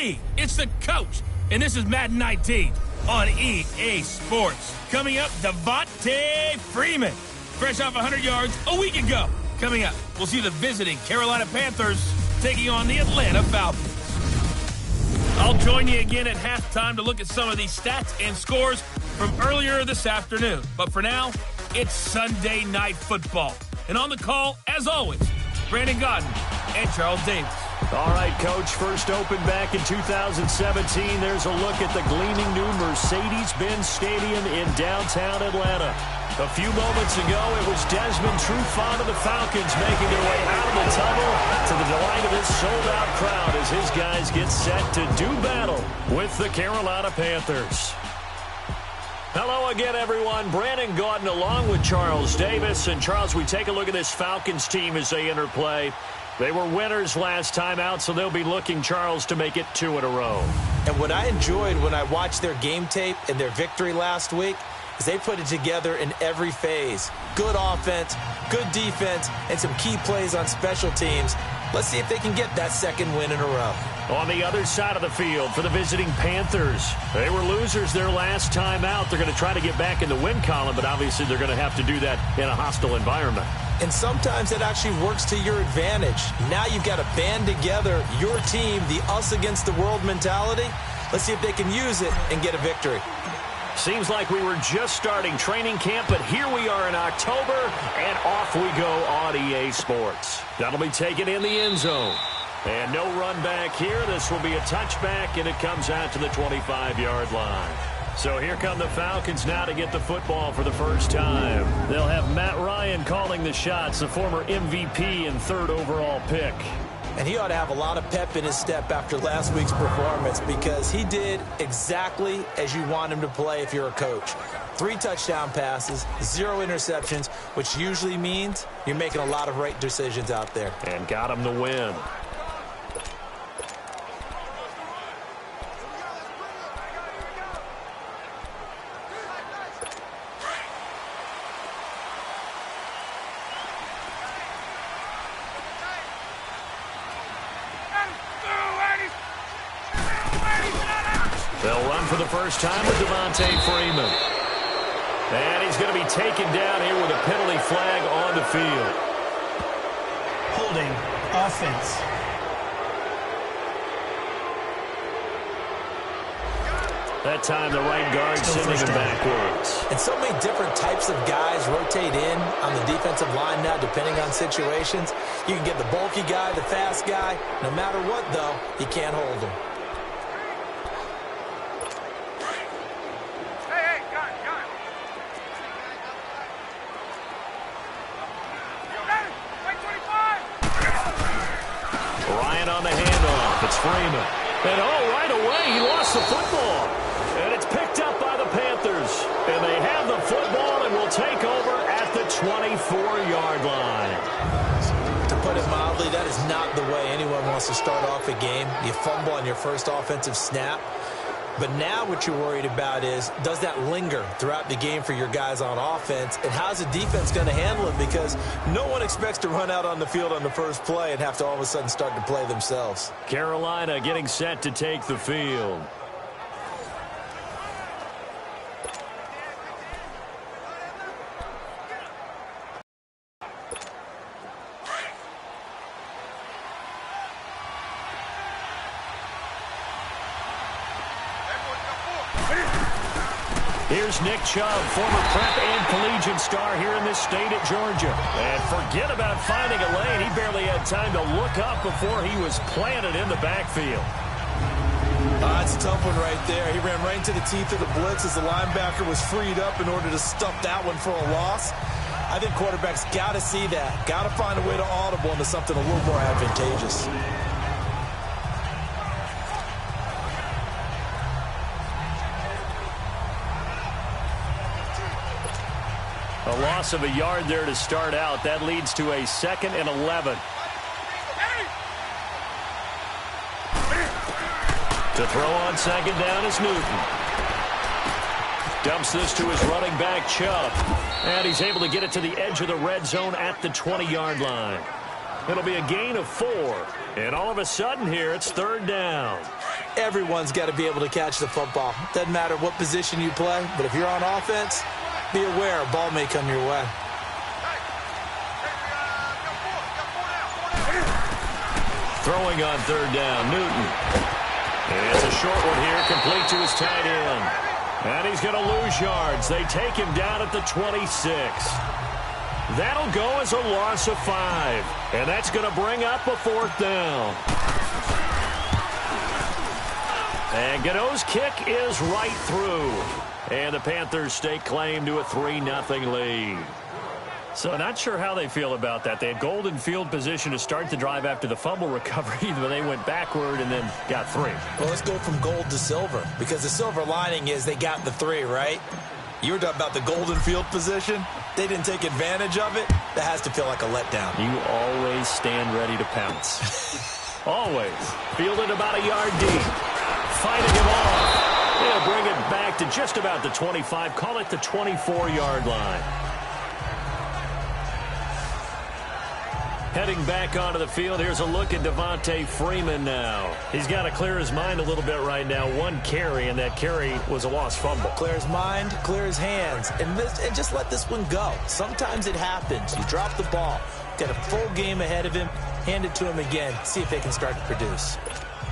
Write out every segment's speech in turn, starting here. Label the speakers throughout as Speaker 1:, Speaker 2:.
Speaker 1: me. It's the coach. And this is Madden 19 on EA Sports. Coming up, Devontae Freeman. Fresh off 100 yards a week ago. Coming up, we'll see the visiting Carolina Panthers taking on the Atlanta Falcons. I'll join you again at halftime to look at some of these stats and scores from earlier this afternoon. But for now, it's Sunday Night Football. And on the call, as always, Brandon Godden and Charles Davis.
Speaker 2: All right, Coach, first opened back in 2017. There's a look at the gleaming new Mercedes-Benz Stadium in downtown Atlanta. A few moments ago, it was Desmond Trufant of the Falcons making their way out of the tunnel to the delight of this sold-out crowd as his guys get set to do battle with the Carolina Panthers. Hello again, everyone. Brandon Gaudin along with Charles Davis. And, Charles, we take a look at this Falcons team as they enter play. They were winners last time out, so they'll be looking, Charles, to make it 2 in a row.
Speaker 3: And what I enjoyed when I watched their game tape and their victory last week is they put it together in every phase. Good offense, good defense, and some key plays on special teams. Let's see if they can get that second win in a row.
Speaker 2: On the other side of the field for the visiting Panthers, they were losers their last time out. They're going to try to get back in the win column, but obviously they're going to have to do that in a hostile environment.
Speaker 3: And sometimes it actually works to your advantage. Now you've got to band together your team, the us against the world mentality. Let's see if they can use it and get a victory.
Speaker 2: Seems like we were just starting training camp, but here we are in October, and off we go on EA Sports. That'll be taken in the end zone. And no run back here. This will be a touchback, and it comes out to the 25-yard line. So here come the Falcons now to get the football for the first time. They'll have Matt Ryan calling the shots, the former MVP and 3rd overall pick.
Speaker 3: And he ought to have a lot of pep in his step after last week's performance because he did exactly as you want him to play if you're a coach. 3 touchdown passes, 0 interceptions, which usually means you're making a lot of right decisions out there.
Speaker 2: And got him the win. They'll run for the first time with Devontae Freeman. And he's going to be taken down here with a penalty flag on the field.
Speaker 4: Holding offense.
Speaker 2: That time the right guard sending him backwards.
Speaker 3: And so many different types of guys rotate in on the defensive line now depending on situations. You can get the bulky guy, the fast guy. No matter what, though, you can't hold them.
Speaker 2: Ryan on the handoff. It's Freeman. And right away, he lost the football. And it's picked up by the Panthers. And they have the football and will take over at the 24-yard line.
Speaker 3: To put it mildly, that is not the way anyone wants to start off a game. You fumble on your first offensive snap. But now what you're worried about is, does that linger throughout the game for your guys on offense? And how's the defense going to handle it? Because no one expects to run out on the field on the first play and have to all of a sudden start to play themselves.
Speaker 2: Carolina getting set to take the field. Here's Nick Chubb, former prep and collegiate star here in this state at Georgia. And forget about finding a lane. He barely had time to look up before he was planted in the backfield.
Speaker 3: It's a tough one right there. He ran right into the teeth of the blitz as the linebacker was freed up in order to stuff that one for a loss. I think quarterbacks got to see that. Got to find a way to audible into something a little more advantageous.
Speaker 2: A loss of a yard there to start out. That leads to a 2nd and 11. To throw on second down is Newton. Dumps this to his running back, Chubb. And he's able to get it to the edge of the red zone at the 20-yard line. It'll be a gain of 4. And all of a sudden here, it's 3rd down.
Speaker 3: Everyone's got to be able to catch the football. Doesn't matter what position you play, but if you're on offense, be aware a ball may come your way.
Speaker 2: Throwing on 3rd down, Newton. And it's a short one here, complete to his tight end. And he's going to lose yards. They take him down at the 26. That'll go as a loss of 5. And that's going to bring up a 4th down. And Gano's kick is right through. And the Panthers stake claim to a 3-0 lead. So not sure how they feel about that. They had golden field position to start the drive after the fumble recovery, but they went backward and then got 3.
Speaker 3: Well, let's go from gold to silver, because the silver lining is they got the 3, right? You were talking about the golden field position. They didn't take advantage of it. That has to feel like a letdown.
Speaker 2: You always stand ready to pounce. Always. Fielded about a yard deep. Fighting him off. They'll bring it back to just about the 25. Call it the 24-yard line. Heading back onto the field, here's a look at Devontae Freeman now. He's got to clear his mind a little bit right now. 1 carry, and that carry was a lost fumble.
Speaker 3: Clear his mind, clear his hands, and just let this one go. Sometimes it happens. You drop the ball. Got a full game ahead of him. Hand it to him again. See if they can start to produce.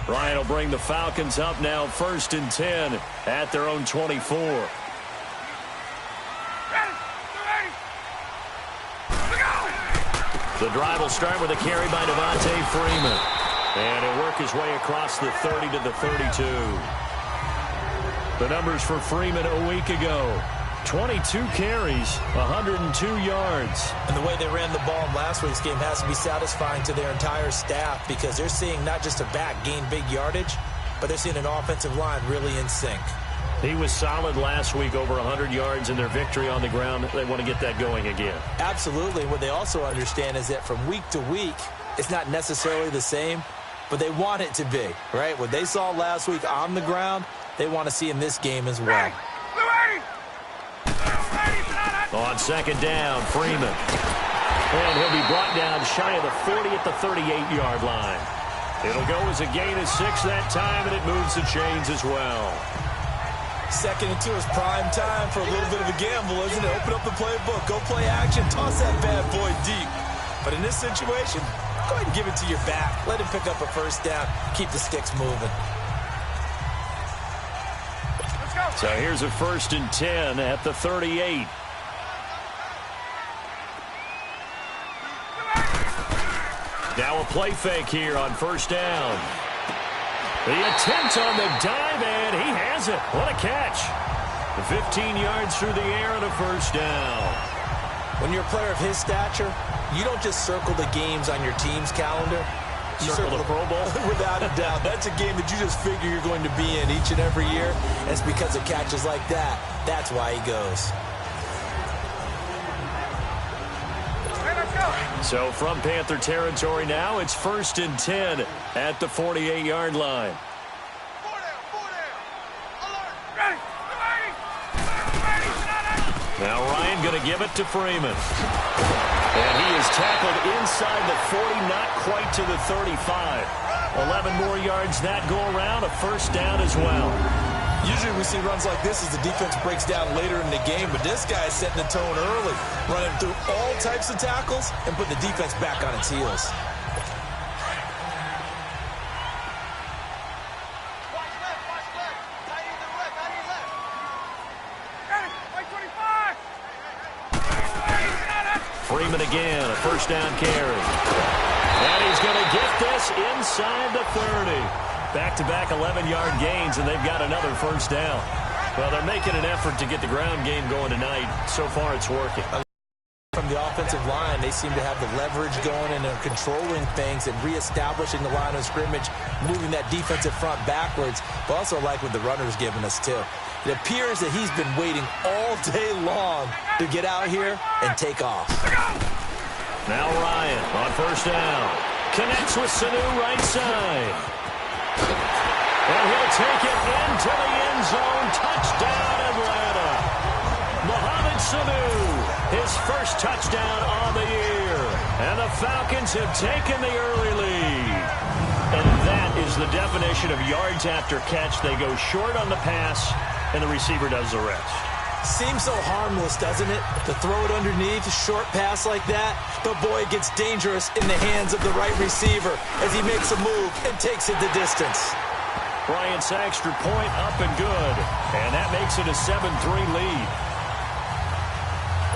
Speaker 2: Ryan will bring the Falcons up now, 1st and 10 at their own 24. The drive will start with a carry by Devontae Freeman. And he'll work his way across the 30 to the 32. The numbers for Freeman a week ago. 22 carries, 102 yards.
Speaker 3: And the way they ran the ball in last week's game has to be satisfying to their entire staff, because they're seeing not just a back gain big yardage, but they're seeing an offensive line really in sync.
Speaker 2: He was solid last week, over 100 yards in their victory on the ground. They want to get that going again.
Speaker 3: Absolutely. What they also understand is that from week to week, it's not necessarily the same, but they want it to be, right? What they saw last week on the ground, they want to see in this game as well.
Speaker 2: On 2nd down, Freeman. And he'll be brought down shy of the 40 at the 38-yard line. It'll go as a gain of 6 that time, and it moves the chains as well.
Speaker 3: 2nd and 2 is prime time for a little bit of a gamble, isn't it? Open up the playbook, go play action, toss that bad boy deep. But in this situation, go ahead and give it to your back. Let him pick up a 1st down, keep the sticks moving.
Speaker 2: So here's a 1st and 10 at the 38. Now a play fake here on 1st down. The attempt on the dive, and he has it. What a catch. 15 yards through the air and a 1st down.
Speaker 3: When you're a player of his stature, you don't just circle the games on your team's calendar. You
Speaker 2: circle the Pro Bowl?
Speaker 3: Without a doubt. That's a game that you just figure you're going to be in each and every year. And it's because of catches like that. That's why he goes.
Speaker 2: So from Panther territory now, it's 1st and 10 at the 48-yard line. Now Ryan going to give it to Freeman. And he is tackled inside the 40, not quite to the 35. 11 more yards that go around, a 1st down as well.
Speaker 3: Usually we see runs like this as the defense breaks down later in the game, but this guy is setting the tone early, running through all types of tackles and put the defense back on its heels.
Speaker 2: Freeman again, a 1st down carry. And he's going to get this inside the 30. Back-to-back 11-yard gains, and they've got another 1st down. Well, they're making an effort to get the ground game going tonight. So far, it's working.
Speaker 3: From the offensive line, they seem to have the leverage going, and they're controlling things and reestablishing the line of scrimmage, moving that defensive front backwards, but also like what the runner's giving us, too. It appears that he's been waiting all day long to get out here and take off.
Speaker 2: Now Ryan on 1st down. Connects with Sanu right side. And he'll take it into the end zone. Touchdown, Atlanta. Mohamed Sanu, his 1st touchdown on the year. And the Falcons have taken the early lead. And that is the definition of yards after catch. They go short on the pass, and the receiver does the rest.
Speaker 3: Seems so harmless, doesn't it? To throw it underneath, a short pass like that. But boy, it gets dangerous in the hands of the right receiver as he makes a move and takes it the distance.
Speaker 2: Bryant's extra point up and good. And that makes it a 7-3 lead.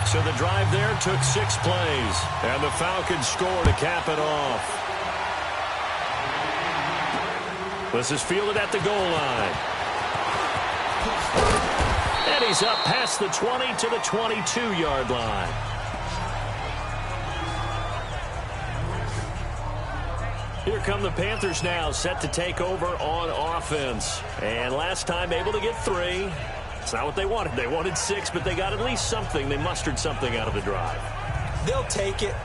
Speaker 2: So the drive there took 6 plays. And the Falcons score to cap it off. This is fielded at the goal line. And he's up past the 20 to the 22-yard line. Here come the Panthers now, set to take over on offense. And last time able to get 3. It's not what they wanted. They wanted 6, but they got at least something. They mustered something out of the drive.
Speaker 3: They'll take it.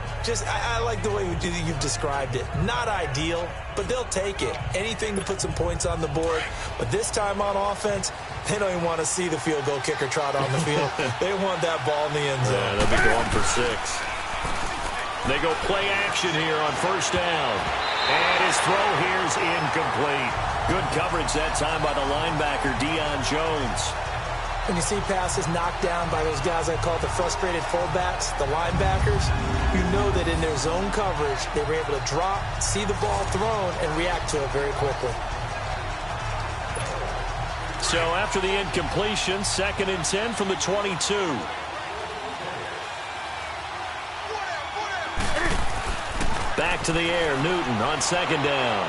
Speaker 3: I like the way you've described it. Not ideal, but they'll take it. Anything to put some points on the board. But this time on offense, they don't even want to see the field goal kicker trot on the field. They want that ball in the end zone.
Speaker 2: Yeah, they'll be going for 6. They go play action here on first down. And his throw here is incomplete. Good coverage that time by the linebacker, Deion Jones.
Speaker 3: When you see passes knocked down by those guys I call the frustrated fullbacks, the linebackers, you know that in their zone coverage, they were able to drop, see the ball thrown, and react to it very quickly.
Speaker 2: So after the incompletion, 2nd and 10 from the 22. Back to the air, Newton on 2nd down.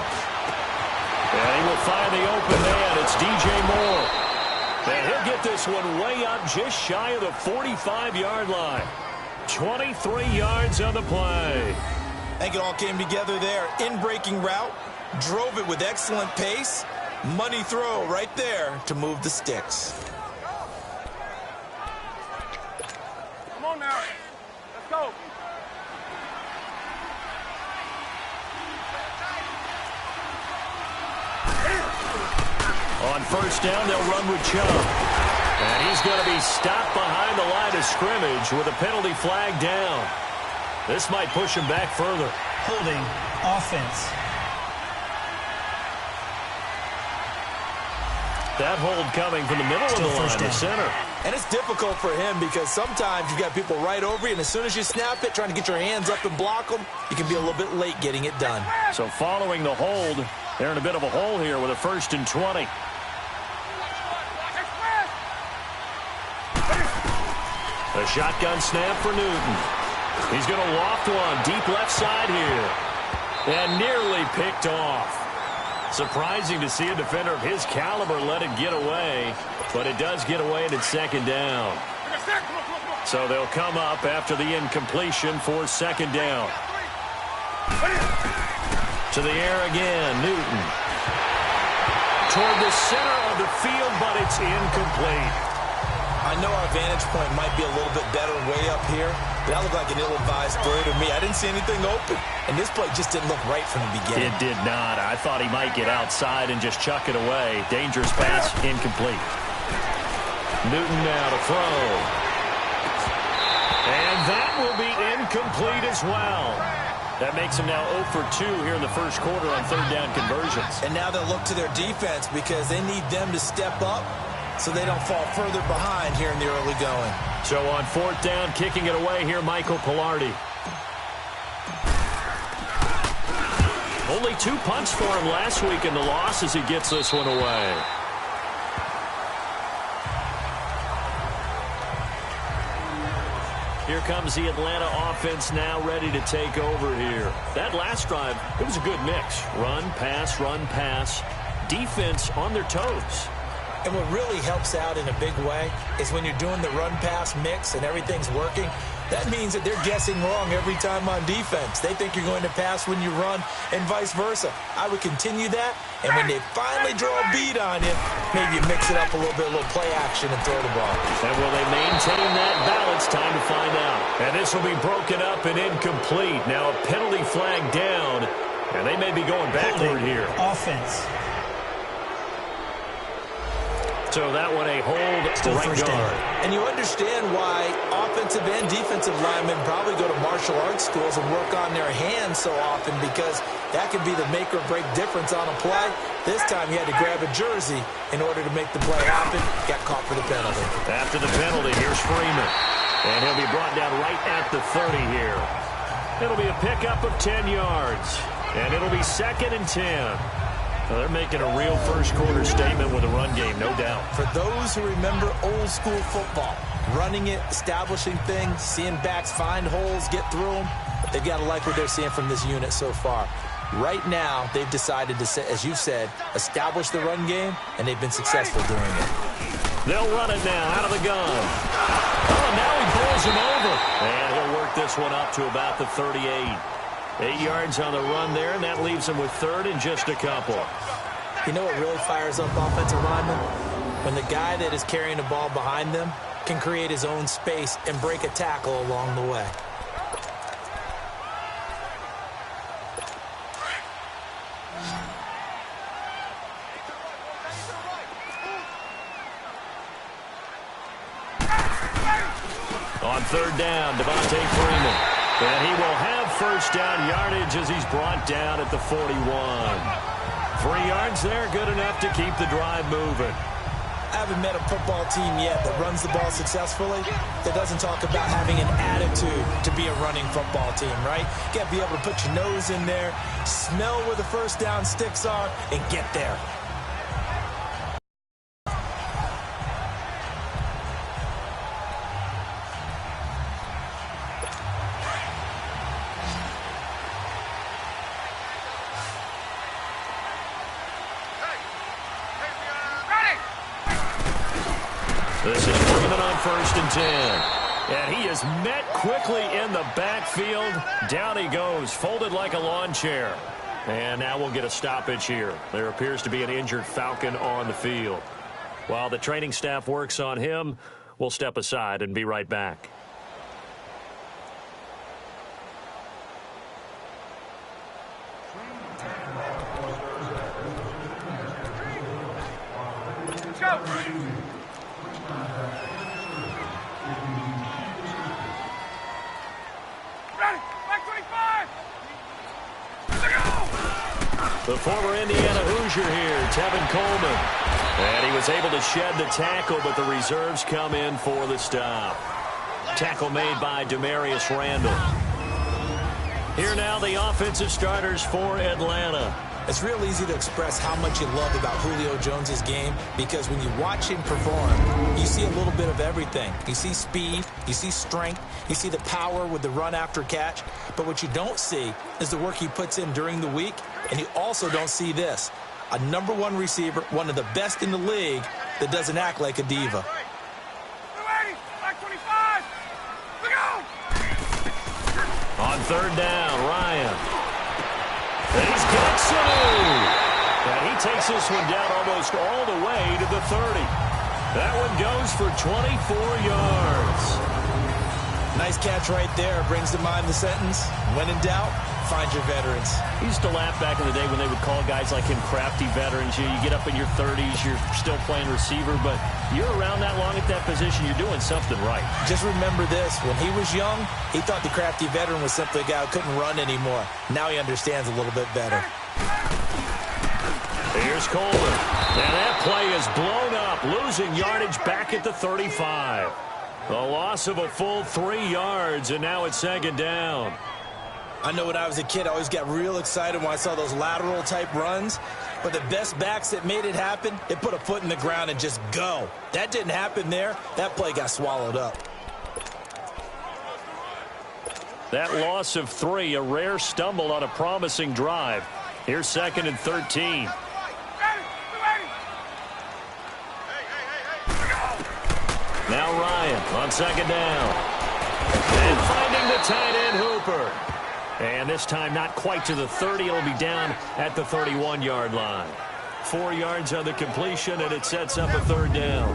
Speaker 2: And he will find the open man. It's DJ Moore. And he'll get this one way up just shy of the 45-yard line. 23 yards on the play.
Speaker 3: I think it all came together there. In-breaking route, drove it with excellent pace. Money throw right there to move the sticks.
Speaker 5: Come on now. Let's go.
Speaker 2: On first down, they'll run with Chubb. And he's going to be stopped behind the line of scrimmage with a penalty flag down. This might push him back further.
Speaker 4: Holding offense.
Speaker 2: That hold coming from the middle of the line to center.
Speaker 3: And it's difficult for him because sometimes you got people right over you, and as soon as you snap it, trying to get your hands up and block them, you can be a little bit late getting it done.
Speaker 2: So following the hold, they're in a bit of a hole here with a 1st and 20. A shotgun snap for Newton. He's going to loft one deep left side here. And nearly picked off. Surprising to see a defender of his caliber let it get away. But it does get away and it's 2nd down. So they'll come up after the incompletion for 2nd down. To the air again, Newton. Toward the center of the field, but it's incomplete.
Speaker 3: I know our vantage point might be a little bit better way up here, but that looked like an ill-advised throw to me. I didn't see anything open, and this play just didn't look right from the beginning.
Speaker 2: It did not. I thought he might get outside and just chuck it away. Dangerous pass, incomplete. Newton now to throw. And that will be incomplete as well. That makes him now 0 for 2 here in the first quarter on 3rd down conversions.
Speaker 3: And now they'll look to their defense because they need them to step up so they don't fall further behind here in the early going.
Speaker 2: So on 4th down, kicking it away here, Michael Pilardi. Only 2 punts for him last week in the loss as he gets this one away. Here comes the Atlanta offense now ready to take over here. That last drive, it was a good mix. Run, pass. Defense on their toes.
Speaker 3: And what really helps out in a big way is when you're doing the run-pass mix and everything's working, that means that they're guessing wrong every time on defense. They think you're going to pass when you run and vice versa. I would continue that, and when they finally draw a beat on you, maybe you mix it up a little play action and throw the ball.
Speaker 2: And will they maintain that balance? Time to find out. And this will be broken up and incomplete. Now a penalty flag down, and they may be going backward here.
Speaker 4: Offense.
Speaker 2: So that one a hold right guard.
Speaker 3: And you understand why offensive and defensive linemen probably go to martial arts schools and work on their hands so often because that can be the make or break difference on a play. This time he had to grab a jersey in order to make the play happen. Got caught for the penalty.
Speaker 2: After the penalty, here's Freeman. And he'll be brought down right at the 30 here. It'll be a pickup of 10 yards. And it'll be 2nd and 10. Well, they're making a real first-quarter statement with a run game, no doubt.
Speaker 3: For those who remember old-school football, running it, establishing things, seeing backs find holes, get through them, they've got to like what they're seeing from this unit so far. Right now, they've decided to, as you said, establish the run game, and they've been successful doing it.
Speaker 2: They'll run it now out of the gun. Oh, now he pulls him over. And he'll work this one up to about the 38. 8 yards on the run there, and that leaves him with 3rd and just a couple.
Speaker 3: You know what really fires up offensive linemen? When the guy that is carrying the ball behind them can create his own space and break a tackle along the way.
Speaker 2: On 3rd down, Devontae Freeman. And he will have first down yardage as he's brought down at the 41. 3 yards there, good enough to keep the drive moving.
Speaker 3: I haven't met a football team yet that runs the ball successfully that doesn't talk about having an attitude to be a running football team, right? You got to be able to put your nose in there, smell where the first down sticks are, and get there.
Speaker 2: This is Freeman on 1st and 10. And he is met quickly in the backfield. Down he goes, folded like a lawn chair. And now we'll get a stoppage here. There appears to be an injured Falcon on the field. While the training staff works on him, we'll step aside and be right back.
Speaker 5: Let's go.
Speaker 2: The former Indiana Hoosier here, Tevin Coleman. And he was able to shed the tackle, but the reserves come in for the stop. Tackle made by Demarius Randall. Here now the offensive starters for Atlanta.
Speaker 3: It's real easy to express how much you love about Julio Jones' game because when you watch him perform, you see a little bit of everything. You see speed, you see strength, you see the power with the run after catch. But what you don't see is the work he puts in during the week, and you also don't see this. A #1 receiver, one of the best in the league, that doesn't act like a diva.
Speaker 2: On 3rd down, Ryan. And he's got some. And he takes this one down almost all the way to the 30. That one goes for 24 yards.
Speaker 3: Nice catch right there. Brings to mind the sentence, when in doubt, find your veterans.
Speaker 2: He used to laugh back in the day when they would call guys like him crafty veterans. You get up in your 30s, you're still playing receiver, but you're around that long at that position, you're doing something right.
Speaker 3: Just remember this. When he was young, he thought the crafty veteran was simply a guy who couldn't run anymore. Now he understands a little bit better.
Speaker 2: Here's Coleman. And that play is blown up, losing yardage back at the 35. A loss of a full 3 yards, and now it's 2nd down.
Speaker 3: I know when I was a kid, I always got real excited when I saw those lateral-type runs. But the best backs that made it happen, they put a foot in the ground and just go. That didn't happen there. That play got swallowed up.
Speaker 2: That loss of 3, a rare stumble on a promising drive. Here's 2nd and 13. Now Ryan on 2nd down. And finding the tight end Hooper. And this time not quite to the 30. It'll be down at the 31-yard line. 4 yards on the completion, and it sets up a 3rd down.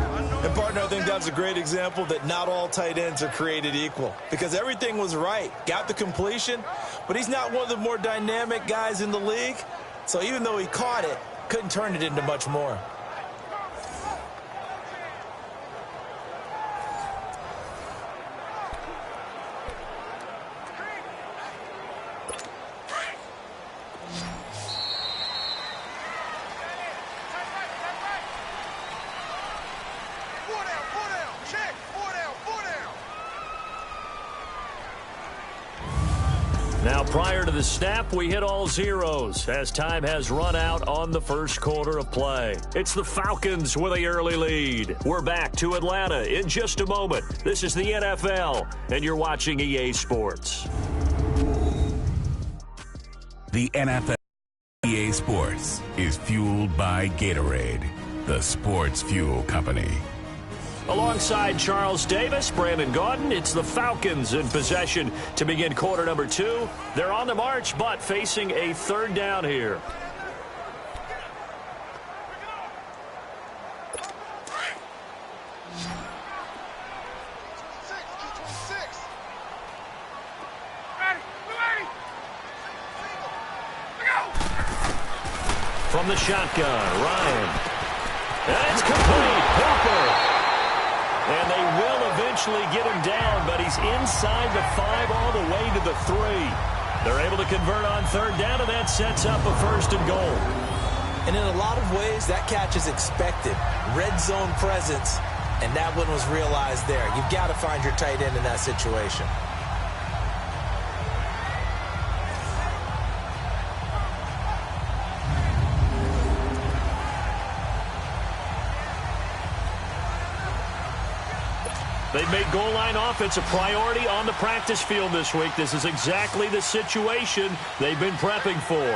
Speaker 3: And, partner, I think that's a great example that not all tight ends are created equal. Because everything was right. Got the completion, but he's not one of the more dynamic guys in the league. So even though he caught it, couldn't turn it into much more.
Speaker 2: Now, prior to the snap, we hit all zeros as time has run out on the first quarter of play. It's the Falcons with an early lead. We're back to Atlanta in just a moment. This is the NFL, and you're watching EA Sports.
Speaker 6: The NFL EA Sports is fueled by Gatorade, the sports fuel company.
Speaker 2: Alongside Charles Davis, Brandon Gaudin, it's the Falcons in possession to begin quarter number 2. They're on the march, but facing a third down here. From the shotgun, Ryan. And it's complete. Hooper. And they will eventually get him down, but he's inside the 5 all the way to the 3. They're able to convert on third down, and that sets up a first and goal.
Speaker 3: And in a lot of ways, that catch is expected. Red zone presence, and that one was realized there. You've got to find your tight end in that situation.
Speaker 2: They've made goal line offense a priority on the practice field this week. This is exactly the situation they've been prepping for.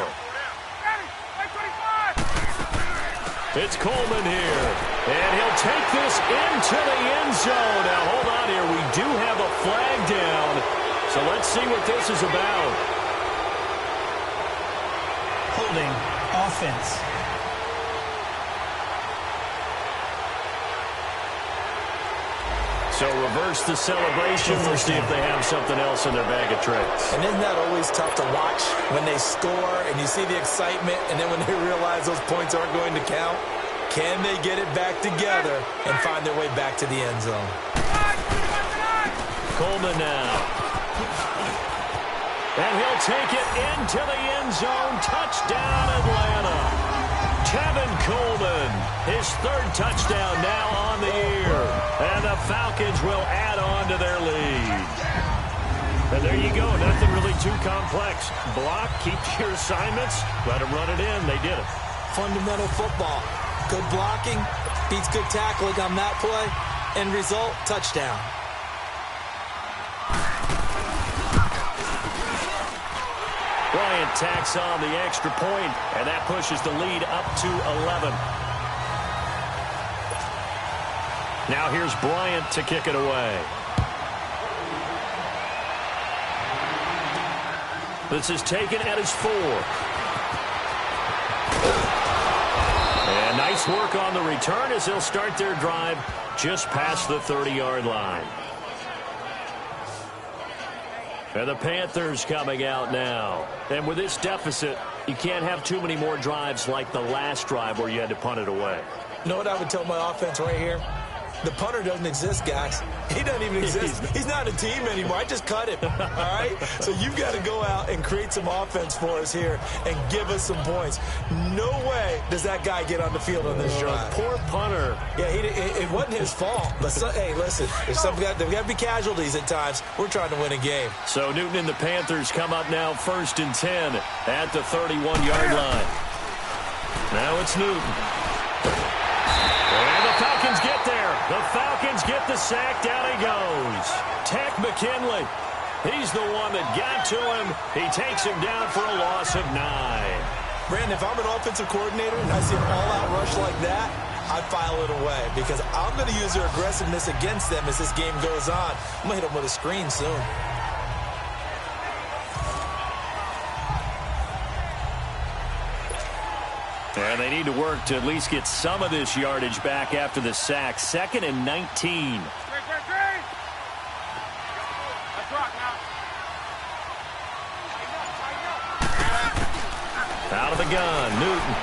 Speaker 2: It's Coleman here, and he'll take this into the end zone. Now, hold on here. We do have a flag down, so let's see what this is about.
Speaker 4: Holding offense.
Speaker 2: So reverse the celebration. We'll see if they have something else in their bag of tricks.
Speaker 3: And isn't that always tough to watch when they score and you see the excitement, and then when they realize those points aren't going to count? Can they get it back together and find their way back to the end zone?
Speaker 2: Coleman now. And he'll take it into the end zone. Touchdown, Atlanta. Kevin Coleman, his third touchdown now on the year. And the Falcons will add on to their lead. And there you go. Nothing really too complex. Block, keep your assignments, let them run it in. They did it.
Speaker 3: Fundamental football. Good blocking, beats good tackling on that play. End result, touchdown.
Speaker 2: Bryant tacks on the extra point, and that pushes the lead up to 11. Now here's Bryant to kick it away. This is taken at his 4. And nice work on the return as they'll start their drive just past the 30-yard line. And the Panthers coming out now. And with this deficit, you can't have too many more drives like the last drive where you had to punt it away.
Speaker 3: You know what I would tell my offense right here? The punter doesn't exist, guys. He doesn't even exist. He's not a team anymore. I just cut him, all right? So you've got to go out and create some offense for us here and give us some points. No way does that guy get on the field on this drive.
Speaker 2: Poor punter.
Speaker 3: Yeah, it wasn't his fault. But, hey, listen, there's got to be casualties at times. We're trying to win a game.
Speaker 2: So Newton and the Panthers come up now 1st and 10 at the 31-yard line. Now it's Newton. And the Falcons get there. The Falcons get the sack. Down he goes. Tech McKinley. He's the one that got to him. He takes him down for a loss of 9.
Speaker 3: Brandon, if I'm an offensive coordinator and I see an all-out rush like that, I file it away because I'm going to use their aggressiveness against them as this game goes on. I'm going to hit them with a screen soon.
Speaker 2: And they need to work to at least get some of this yardage back after the sack. 2nd and 19. Out of the gun, Newton.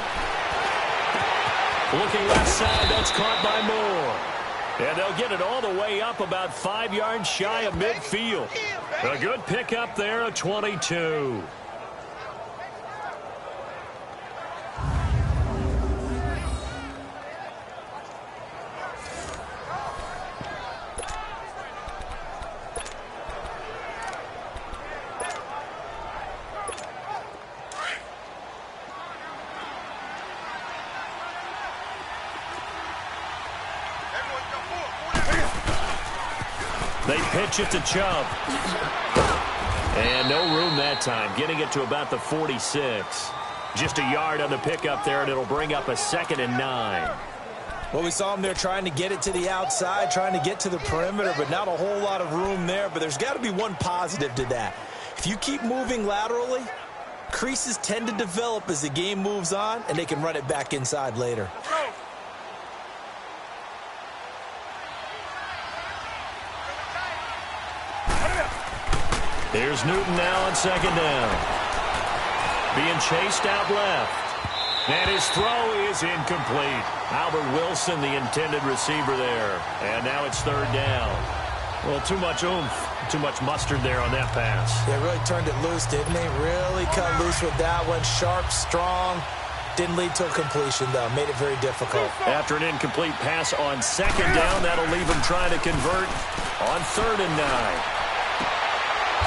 Speaker 2: Looking left side, that's caught by Moore. And they'll get it all the way up about 5 yards shy of midfield. A good pickup there, a 22. They pitch it to Chubb. And no room that time, getting it to about the 46. Just a yard on the pickup there, and it'll bring up a 2nd and 9.
Speaker 3: Well, we saw him there trying to get it to the outside, trying to get to the perimeter, but not a whole lot of room there. But there's got to be one positive to that. If you keep moving laterally, creases tend to develop as the game moves on, and they can run it back inside later.
Speaker 2: Here's Newton now on 2nd down. Being chased out left. And his throw is incomplete. Albert Wilson, the intended receiver there. And now it's 3rd down. Well, too much oomph, too much mustard there on that pass.
Speaker 3: They really turned it loose, didn't they? Really cut loose with that one. Sharp, strong. Didn't lead to a completion, though. Made it very difficult.
Speaker 2: After an incomplete pass on 2nd down, that'll leave him trying to convert on 3rd and 9.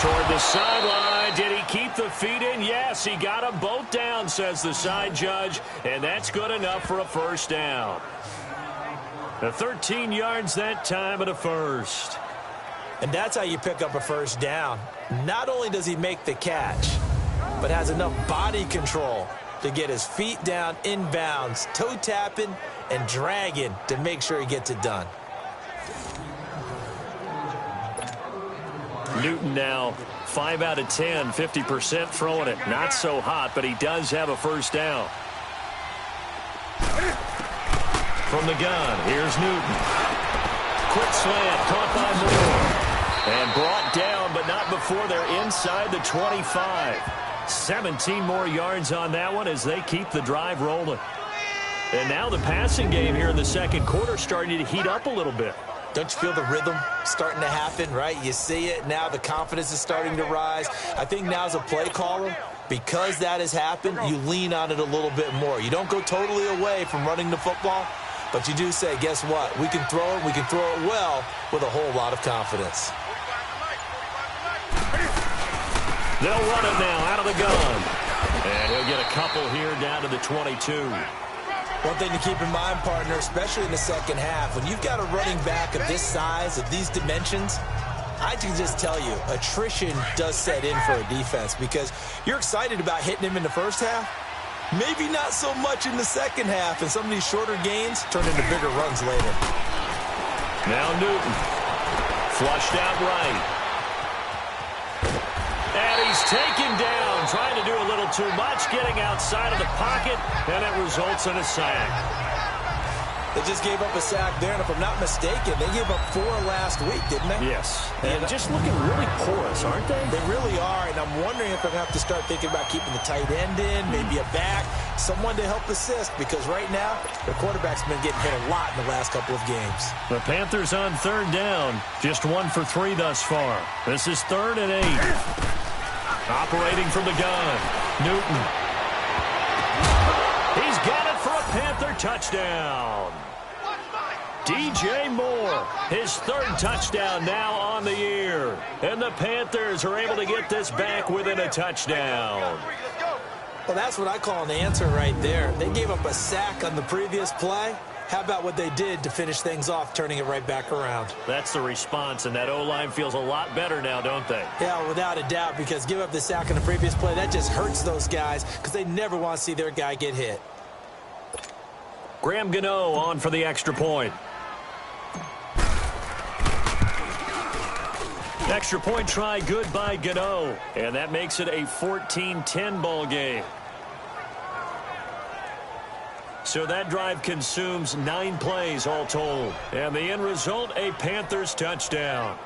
Speaker 2: Toward the sideline. Did he keep the feet in? Yes, he got them both down, says the side judge, and that's good enough for a 1st down. The 13 yards that time at a 1st.
Speaker 3: And that's how you pick up a 1st down. Not only does he make the catch, but has enough body control to get his feet down inbounds, toe tapping and dragging to make sure he gets it done.
Speaker 2: Newton now 5 out of 10, 50% throwing it. Not so hot, but he does have a 1st down. From the gun, here's Newton. Quick slant, caught by Moore. And brought down, but not before they're inside the 25. 17 more yards on that one as they keep the drive rolling. And now the passing game here in the 2nd quarter starting to heat up a little bit.
Speaker 3: Don't you feel the rhythm starting to happen, right? You see it. Now the confidence is starting to rise. I think now as a play caller, because that has happened, you lean on it a little bit more. You don't go totally away from running the football, but you do say, guess what? We can throw it. We can throw it well with a whole lot of confidence.
Speaker 2: They'll run it now out of the gun. And he'll get a couple here down to the 22.
Speaker 3: One thing to keep in mind, partner, especially in the 2nd half, when you've got a running back of this size, of these dimensions, I can just tell you, attrition does set in for a defense because you're excited about hitting him in the 1st half. Maybe not so much in the 2nd half, and some of these shorter gains turn into bigger runs later.
Speaker 2: Now Newton, flushed out right. And he's taken down, trying to do a little too much, getting outside of the pocket, and it results in a sack.
Speaker 3: They just gave up a sack there, and if I'm not mistaken, they gave up 4 last week, didn't they?
Speaker 2: Yes. And just looking really porous, aren't they?
Speaker 3: They really are, and I'm wondering if they're going to have to start thinking about keeping the tight end in, maybe a back, someone to help assist, because right now, their quarterback's been getting hit a lot in the last couple of games.
Speaker 2: The Panthers on 3rd down, just 1 for 3 thus far. This is 3rd and 8. Operating from the gun, Newton. He's got it for a Panther touchdown. DJ Moore, his 3rd touchdown now on the year. And the Panthers are able to get this back within a touchdown.
Speaker 3: Well, that's what I call an answer right there. They gave up a sack on the previous play. How about what they did to finish things off, turning it right back around?
Speaker 2: That's the response, and that O-line feels a lot better now, don't they?
Speaker 3: Yeah, without a doubt, because give up the sack on the previous play, that just hurts those guys because they never want to see their guy get hit.
Speaker 2: Graham Gano on for the extra point. Extra point try good by Gano, and that makes it a 14-10 ball game. So that drive consumes 9 plays all told. And the end result, a Panthers touchdown.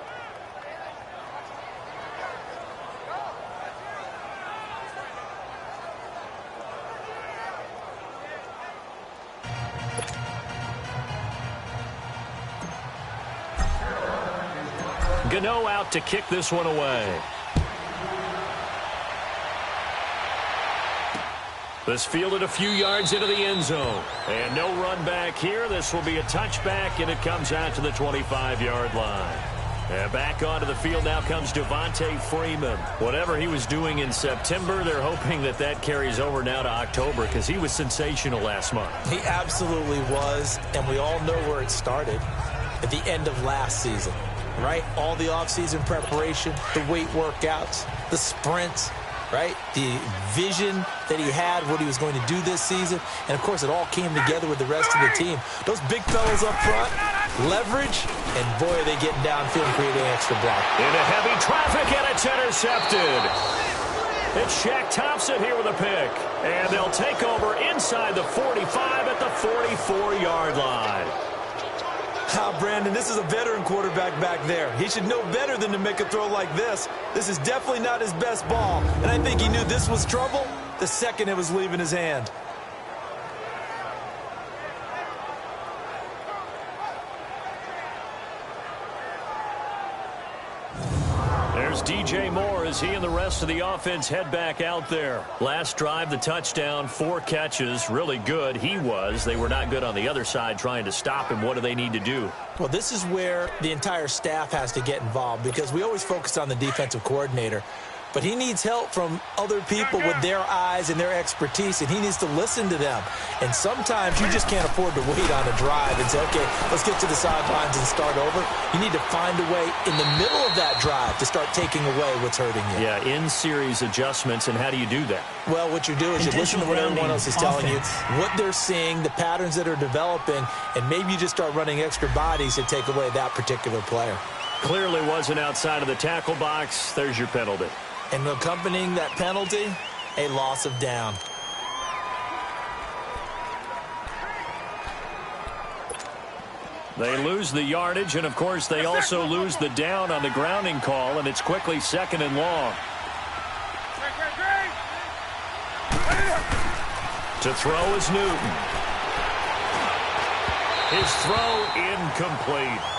Speaker 2: Gano out to kick this one away. This fielded a few yards into the end zone. And no run back here. This will be a touchback, and it comes out to the 25-yard line. And back onto the field now comes Devontae Freeman. Whatever he was doing in September, they're hoping that that carries over now to October because he was sensational last month.
Speaker 3: He absolutely was, and we all know where it started, at the end of last season. right? All the offseason preparation, the weight workouts, the sprints, right? The vision that he had, what he was going to do this season. And, of course, it all came together with the rest of the team. Those big fellas up front, leverage, and, boy, are they getting downfield and creating an extra block.
Speaker 2: Into heavy traffic, and it's intercepted. It's Shaq Thompson here with a pick. And they'll take over inside the 45 at the 44-yard line.
Speaker 7: Brandon, this is a veteran quarterback back there. He should know better than to make a throw like this. This is definitely not his best ball, and I think he knew this was trouble the second it was leaving his hand.
Speaker 2: There's DJ Moore as he and the rest of the offense head back out there. Last drive, the touchdown, 4 catches. Really good. He was. They were not good on the other side trying to stop him. What do they need to do?
Speaker 3: Well, this is where the entire staff has to get involved because we always focus on the defensive coordinator. But he needs help from other people with their eyes and their expertise, and he needs to listen to them. And sometimes you just can't afford to wait on a drive and say, okay, let's get to the sidelines and start over. You need to find a way in the middle of that drive to start taking away what's hurting you.
Speaker 2: Yeah, in-series adjustments, and how do you do that?
Speaker 3: Well, what you do is you listen to what everyone else is telling you, what they're seeing, the patterns that are developing, and maybe you just start running extra bodies to take away that particular player.
Speaker 2: Clearly wasn't outside of the tackle box. There's your penalty.
Speaker 3: And accompanying that penalty, a loss of down.
Speaker 2: They lose the yardage, and, of course, they also lose the down on the grounding call, and it's quickly 2nd and long. To throw is Newton. His throw incomplete.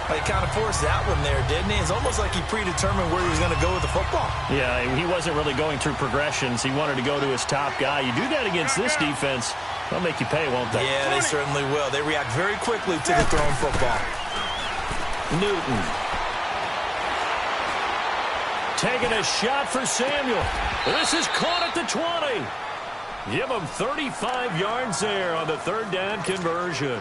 Speaker 7: He kind of forced that one there, didn't he? It's almost like he predetermined where he was going to go with the football.
Speaker 2: Yeah, he wasn't really going through progressions. He wanted to go to his top guy. You do that against this defense, they'll make you pay, won't they?
Speaker 7: Yeah, they certainly will. They react very quickly to the thrown football.
Speaker 2: Newton. Taking a shot for Samuel. This is caught at the 20. Give him 35 yards there on the 3rd down conversion.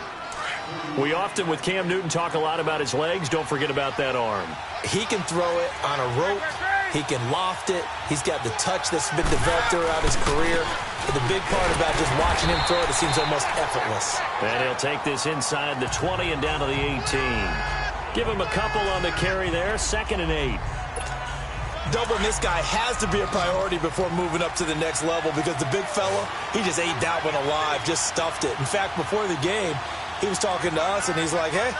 Speaker 2: We often, with Cam Newton, talk a lot about his legs. Don't forget about that arm.
Speaker 3: He can throw it on a rope. He can loft it. He's got the touch that's been developed throughout his career. But the big part about just watching him throw it, it seems almost effortless.
Speaker 2: And he'll take this inside the 20 and down to the 18. Give him a couple on the carry there. 2nd and 8.
Speaker 7: Doubling this guy has to be a priority before moving up to the next level because the big fella, he just ate that one alive, just stuffed it. In fact, before the game, he was talking to us, and he's like, hey,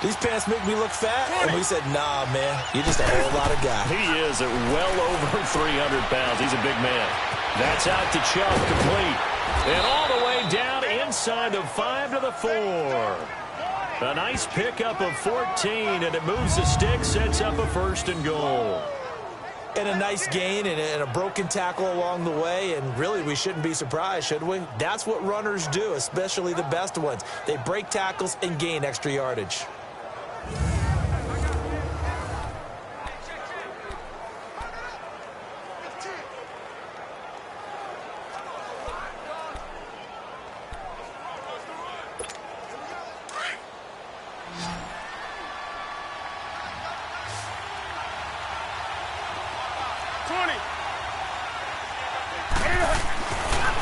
Speaker 7: these pants make me look fat. And we said, nah, man, you're just a whole lot of guy.
Speaker 2: He is at well over 300 pounds. He's a big man. That's out to Chubb, complete. And all the way down inside the 5 to the 4. A nice pickup of 14, and it moves the stick, sets up a 1st and goal.
Speaker 3: And a nice gain and a broken tackle along the way, and really we shouldn't be surprised, should we? That's what runners do, especially the best ones. They break tackles and gain extra yardage.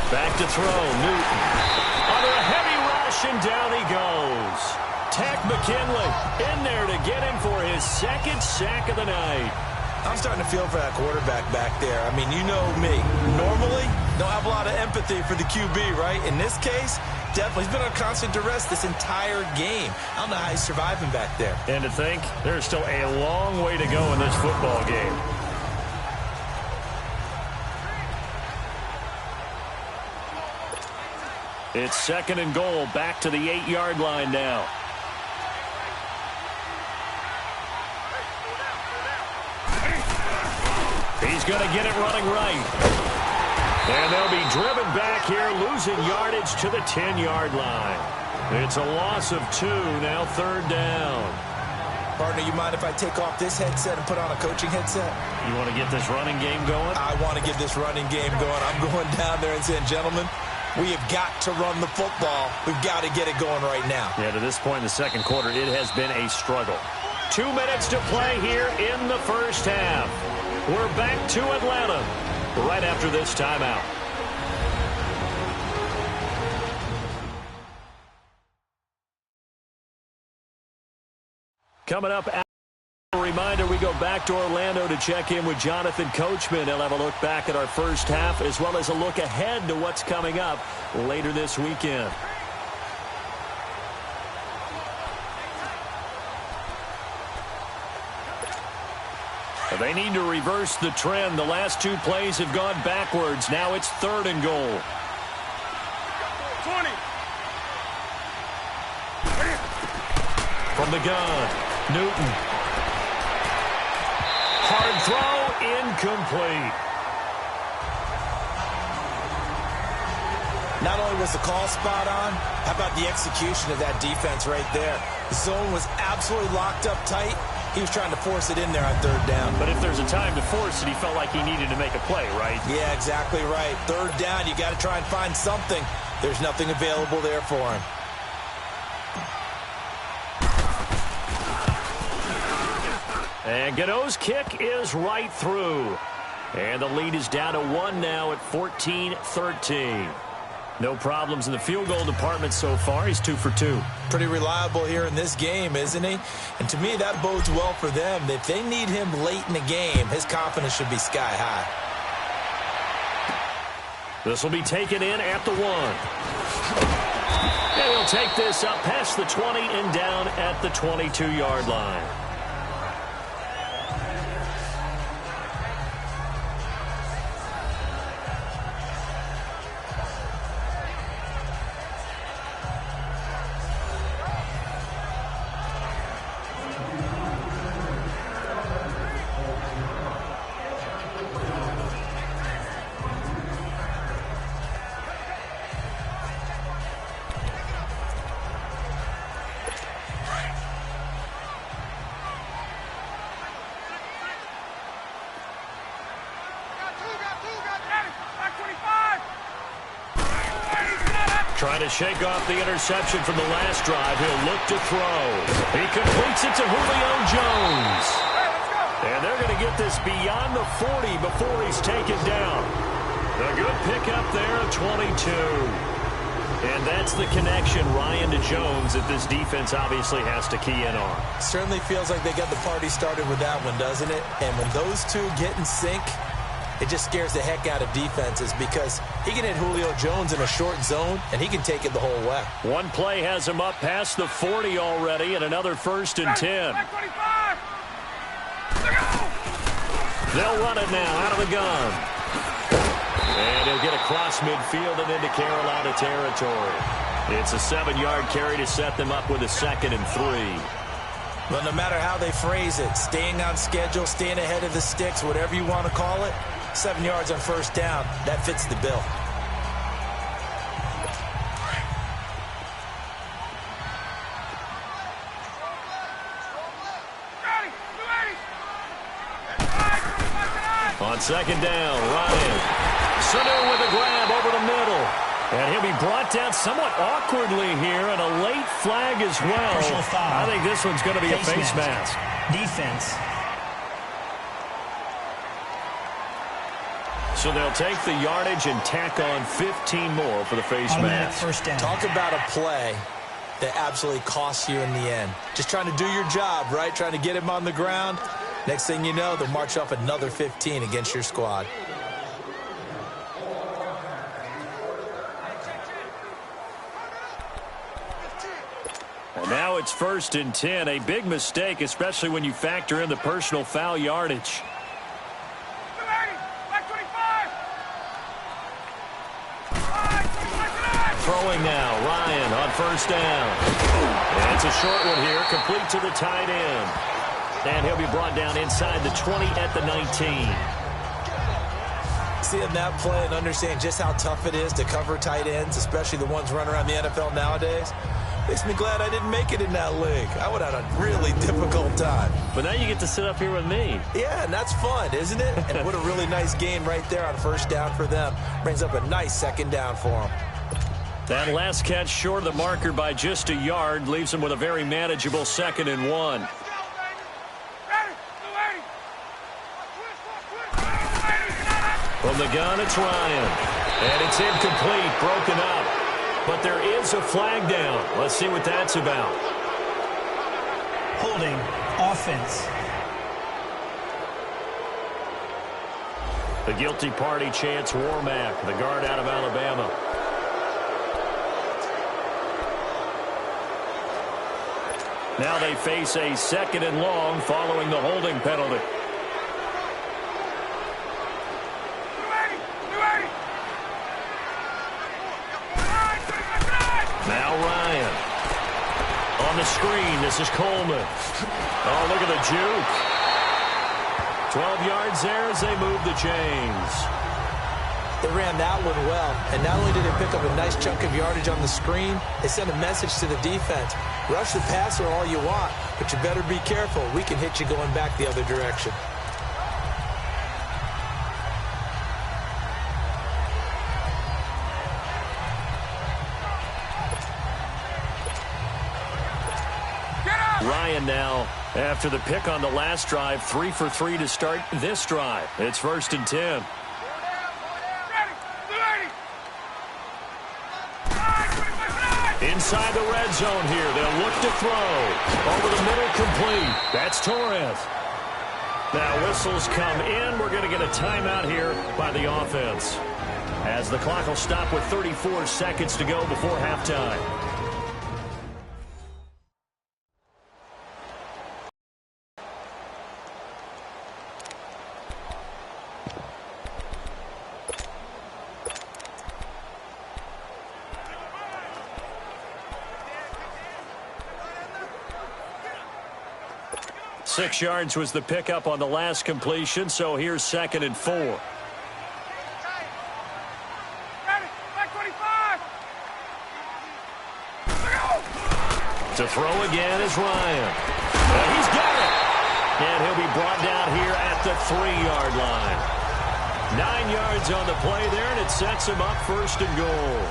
Speaker 2: Back to throw, Newton. Under a heavy rush, and down he goes. Tack McKinley in there to get him for his 2nd sack of the night.
Speaker 7: I'm starting to feel for that quarterback back there. I mean, you know me. Normally, don't have a lot of empathy for the QB, right? In this case, definitely. He's been on constant duress this entire game. I don't know how he's surviving back there.
Speaker 2: And to think, there's still a long way to go in this football game. It's 2nd and goal, back to the 8-yard line now. He's going to get it running right. And they'll be driven back here, losing yardage to the 10-yard line. It's a loss of 2, now 3rd down.
Speaker 7: Partner, you mind if I take off this headset and put on a coaching headset?
Speaker 2: You want to get this running game going?
Speaker 7: I want to get this running game going. I'm going down there and saying, gentlemen, We have got to run the football. We've got to get it going right now.
Speaker 2: Yeah, to this point in the second quarter, it has been a struggle. 2 minutes to play here in the first half. We're back to Atlanta right after this timeout. Coming up, a reminder, we go back to Orlando to check in with Jonathan Coachman. He'll have a look back at our first half as well as a look ahead to what's coming up later this weekend. They need to reverse the trend. The last 2 plays have gone backwards. Now it's 3rd and goal.
Speaker 5: 20.
Speaker 2: From the gun, Newton. Hard throw, incomplete.
Speaker 7: Not only was the call spot on, how about the execution of that defense right there? The zone was absolutely locked up tight. He was trying to force it in there on 3rd down.
Speaker 2: But if there's a time to force it, he felt like he needed to make a play, right?
Speaker 7: Yeah, exactly right. 3rd down, you got to try and find something. There's nothing available there for him.
Speaker 2: And Godot's kick is right through. And the lead is down to 1 now at 14-13. No problems in the field goal department so far. He's 2 for 2.
Speaker 7: Pretty reliable here in this game, isn't he? And to me, that bodes well for them. If they need him late in the game, his confidence should be sky high.
Speaker 2: This will be taken in at the 1. And he'll take this up past the 20 and down at the 22-yard line. Trying to shake off the interception from the last drive. He'll look to throw. He completes it to Julio Jones. And they're going to get this beyond the 40 before he's taken down. A good pickup there at 22. And that's the connection, Ryan, to Jones, that this defense obviously has to key in on.
Speaker 7: Certainly feels like they got the party started with that one, doesn't it? And when those two get in sync, it just scares the heck out of defenses because he can hit Julio Jones in a short zone, and he can take it the whole way.
Speaker 2: One play has him up past the 40 already, and another 1st and 10. They'll run it now out of the gun. And he'll get across midfield and into Carolina territory. It's a 7-yard carry to set them up with a 2nd and 3.
Speaker 7: Well, no matter how they phrase it, staying on schedule, staying ahead of the sticks, whatever you want to call it, 7 yards on 1st down, that fits the bill.
Speaker 2: On 2nd down, Ryan. Sanu with a grab over the middle. And he'll be brought down somewhat awkwardly here, and a late flag as well. I think this one's going to be a face mask.
Speaker 4: Defense.
Speaker 2: So they'll take the yardage and tack on 15 more for the face mask.
Speaker 4: First down.
Speaker 7: Talk about a play that absolutely costs you in the end. Just trying to do your job, right? Trying to get him on the ground. Next thing you know, they'll march off another 15 against your squad.
Speaker 2: And now it's 1st and 10. A big mistake, especially when you factor in the personal foul yardage. Throwing now, Ryan on 1st down. And it's a short one here, complete to the tight end. And he'll be brought down inside the 20 at the 19.
Speaker 7: Seeing that play and understand just how tough it is to cover tight ends, especially the ones running around the NFL nowadays, makes me glad I didn't make it in that league. I would have had a really difficult time.
Speaker 2: But now you get to sit up here with me.
Speaker 7: Yeah, and that's fun, isn't it? And what a really nice game right there on 1st down for them. Brings up a nice 2nd down for them.
Speaker 2: That last catch short of the marker by just a yard leaves him with a very manageable 2nd and 1. From the gun, it's Ryan. And it's incomplete, broken up. But there is a flag down. Let's see what that's about.
Speaker 4: Holding offense.
Speaker 2: The guilty party chants Warmack, the guard out of Alabama. Now they face a 2nd and long following the holding penalty. Now Ryan. On the screen, this is Coleman. Oh, look at the juke. 12 yards there as they move the chains.
Speaker 3: They ran that one well, and not only did they pick up a nice chunk of yardage on the screen, they sent a message to the defense. Rush the passer all you want, but you better be careful. We can hit you going back the other direction.
Speaker 2: Ryan now, after the pick on the last drive, 3 for 3 to start this drive. It's 1st and 10. Inside the red zone here. They'll look to throw. Over the middle, complete. That's Torres. Now whistles come in. We're going to get a timeout here by the offense, as the clock will stop with 34 seconds to go before halftime. Six yards was the pickup on the last completion, so here's 2nd and 4. To throw again is Ryan. He's got it. And he'll be brought down here at the 3-yard line. 9 yards on the play there, and it sets him up 1st and goal.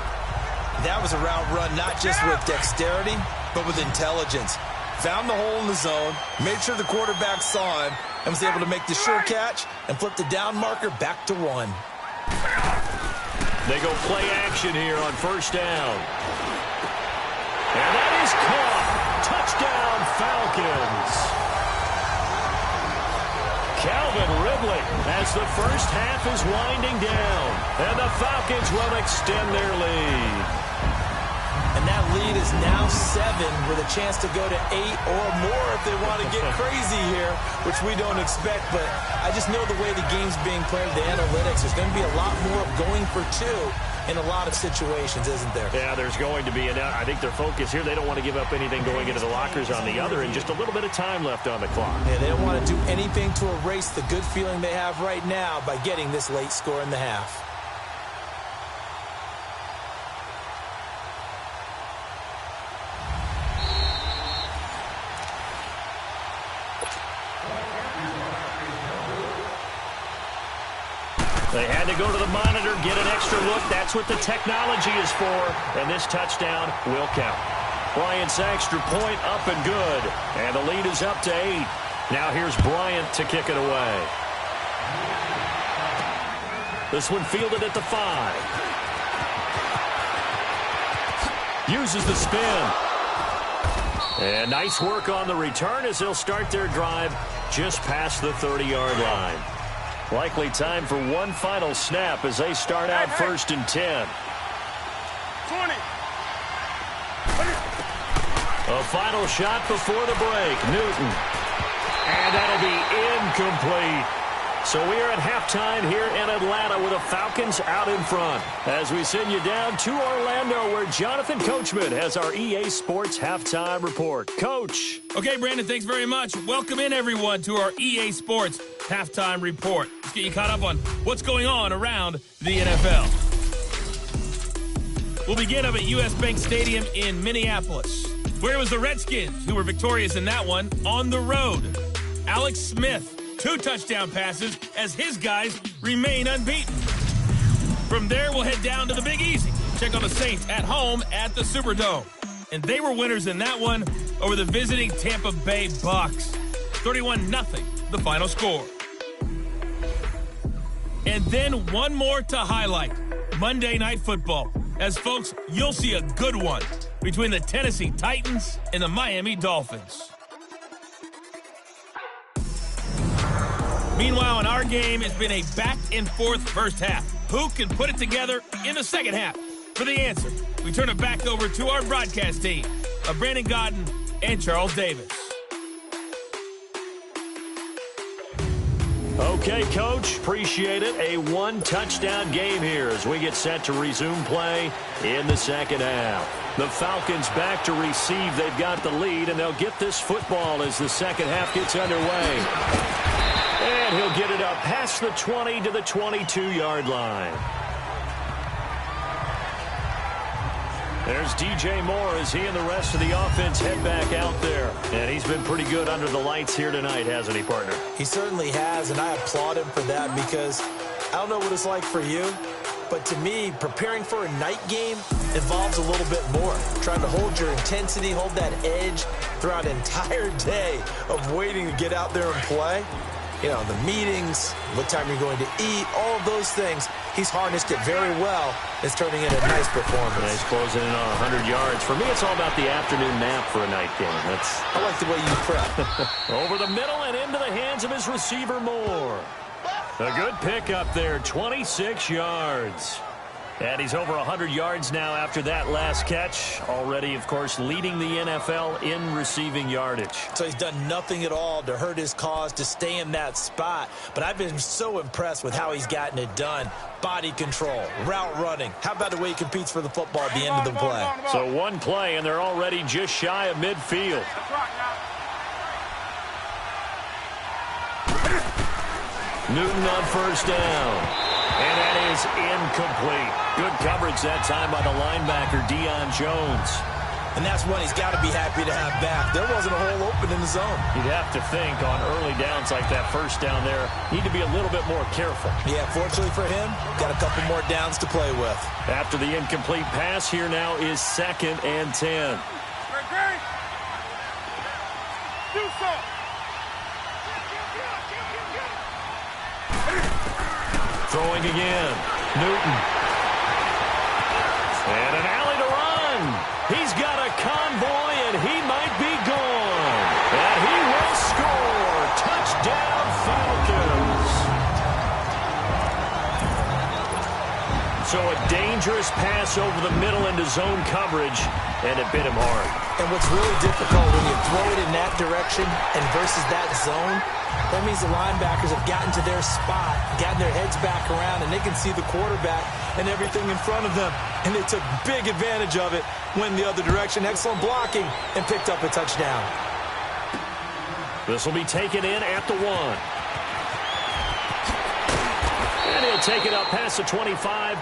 Speaker 3: That was a route run not just with dexterity, but with intelligence. Found the hole in the zone, made sure the quarterback saw him, and was able to make the sure catch and flip the down marker back to 1.
Speaker 2: They go play action here on 1st down. And that is caught. Touchdown, Falcons. Calvin Ridley as the first half is winding down. And the Falcons will extend their lead.
Speaker 3: And that lead is now 7 with a chance to go to 8 or more if they want to get crazy here, which we don't expect. But I just know the way the game's being played, the analytics, there's going to be a lot more of going for 2 in a lot of situations, isn't there?
Speaker 2: Yeah, there's going to be. And I think their focus here, they don't want to give up anything going into the lockers on the other, and just a little bit of time left on the clock.
Speaker 3: Yeah, they don't want to do anything to erase the good feeling they have right now by getting this late score in the half.
Speaker 2: They had to go to the monitor, get an extra look. That's what the technology is for. And this touchdown will count. Bryant's extra point up and good. And the lead is up to 8. Now here's Bryant to kick it away. This one fielded at the 5. Uses the spin. And nice work on the return as they'll start their drive just past the 30-yard line. Likely time for one final snap as they start out 1st and 10.
Speaker 5: 20.
Speaker 2: A final shot before the break. Newton. And that'll be incomplete. So we are at halftime here in Atlanta with the Falcons out in front, as we send you down to Orlando, where Jonathan Coachman has our EA Sports halftime report. Coach.
Speaker 1: Okay, Brandon, thanks very much. Welcome in, everyone, to our EA Sports halftime report. Let's get you caught up on what's going on around the NFL. We'll begin up at U.S. Bank Stadium in Minneapolis, where it was the Redskins who were victorious in that one on the road. Alex Smith, 2 touchdown passes as his guys remain unbeaten. From there, we'll head down to the Big Easy, check on the Saints at home at the Superdome. And they were winners in that one over the visiting Tampa Bay Bucks. 31-0, the final score. And then one more to highlight. Monday Night Football. As folks, you'll see a good one between the Tennessee Titans and the Miami Dolphins. Meanwhile, in our game, it's been a back-and-forth first half. Who can put it together in the second half? For the answer, we turn it back over to our broadcast team of Brandon Godden and Charles Davis.
Speaker 2: Okay, Coach, appreciate it. A one-touchdown game here as we get set to resume play in the second half. The Falcons back to receive. They've got the lead, and they'll get this football as the second half gets underway. And he'll get it up past the 20 to the 22-yard line. There's DJ Moore as he and the rest of the offense head back out there. And he's been pretty good under the lights here tonight, hasn't he, partner?
Speaker 3: He certainly has, and I applaud him for that because I don't know what it's like for you, but to me, preparing for a night game involves a little bit more. Trying to hold your intensity, hold that edge throughout an entire day of waiting to get out there and play. You know, the meetings, what time you're going to eat, all of those things. He's harnessed it very well. It's turning in a nice performance.
Speaker 2: Nice closing in on 100 yards. For me, it's all about the afternoon nap for a night game.
Speaker 3: I like the way you prep.
Speaker 2: Over the middle and into the hands of his receiver, Moore. A good pickup there, 26 yards. And he's over 100 yards now after that last catch. Already, of course, leading the NFL in receiving yardage.
Speaker 3: So he's done nothing at all to hurt his cause, to stay in that spot. But I've been so impressed with how he's gotten it done. Body control, route running. How about the way he competes for the football at the end of the play?
Speaker 2: So one play, and they're already just shy of midfield. Newton on first down. And that is incomplete. Good coverage that time by the linebacker, Deion Jones.
Speaker 3: And that's one he's got to be happy to have back. There wasn't a hole open in the zone.
Speaker 2: You'd have to think on early downs like that first down there, need to be a little bit more careful.
Speaker 3: Yeah, fortunately for him, got a couple more downs to play with.
Speaker 2: After the incomplete pass, here now is 2nd and 10.
Speaker 5: Do so.
Speaker 2: Throwing again. Newton. And an alley to run. He's got a convoy, and he might be gone. And he will score. Touchdown, Falcons. So a dangerous pass over the middle into zone coverage, and it bit him hard.
Speaker 3: And what's really difficult when you throw it in that direction and versus that zone, that means the linebackers have gotten to their spot, gotten their heads back around, and they can see the quarterback and everything in front of them. And they took big advantage of it, went the other direction. Excellent blocking, and picked up a touchdown.
Speaker 2: This will be taken in at the 1. And he'll take it up past the 25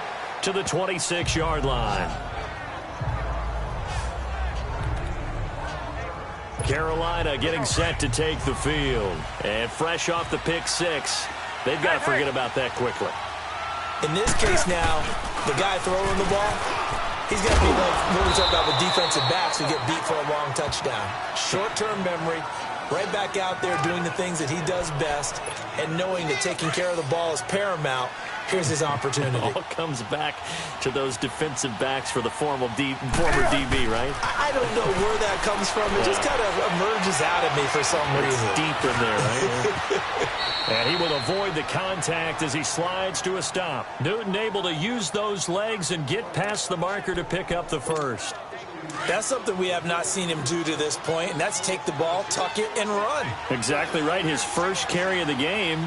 Speaker 2: to the 26-yard line. Carolina getting set to take the field. And fresh off the pick 6, they've got to forget about that quickly.
Speaker 3: In this case now, the guy throwing the ball, he's got to be like what we talk about with defensive backs who get beat for a long touchdown. Short-term memory, right back out there doing the things that he does best, and knowing that taking care of the ball is paramount. Here's his opportunity.
Speaker 2: It all comes back to those defensive backs for the former DB, right?
Speaker 3: I don't know where that comes from. It just kind of emerges out of me for some reason.
Speaker 2: It's deep in there, right? And he will avoid the contact as he slides to a stop. Newton able to use those legs and get past the marker to pick up the first.
Speaker 3: That's something we have not seen him do to this point, and that's take the ball, tuck it, and run.
Speaker 2: Exactly right. His first carry of the game.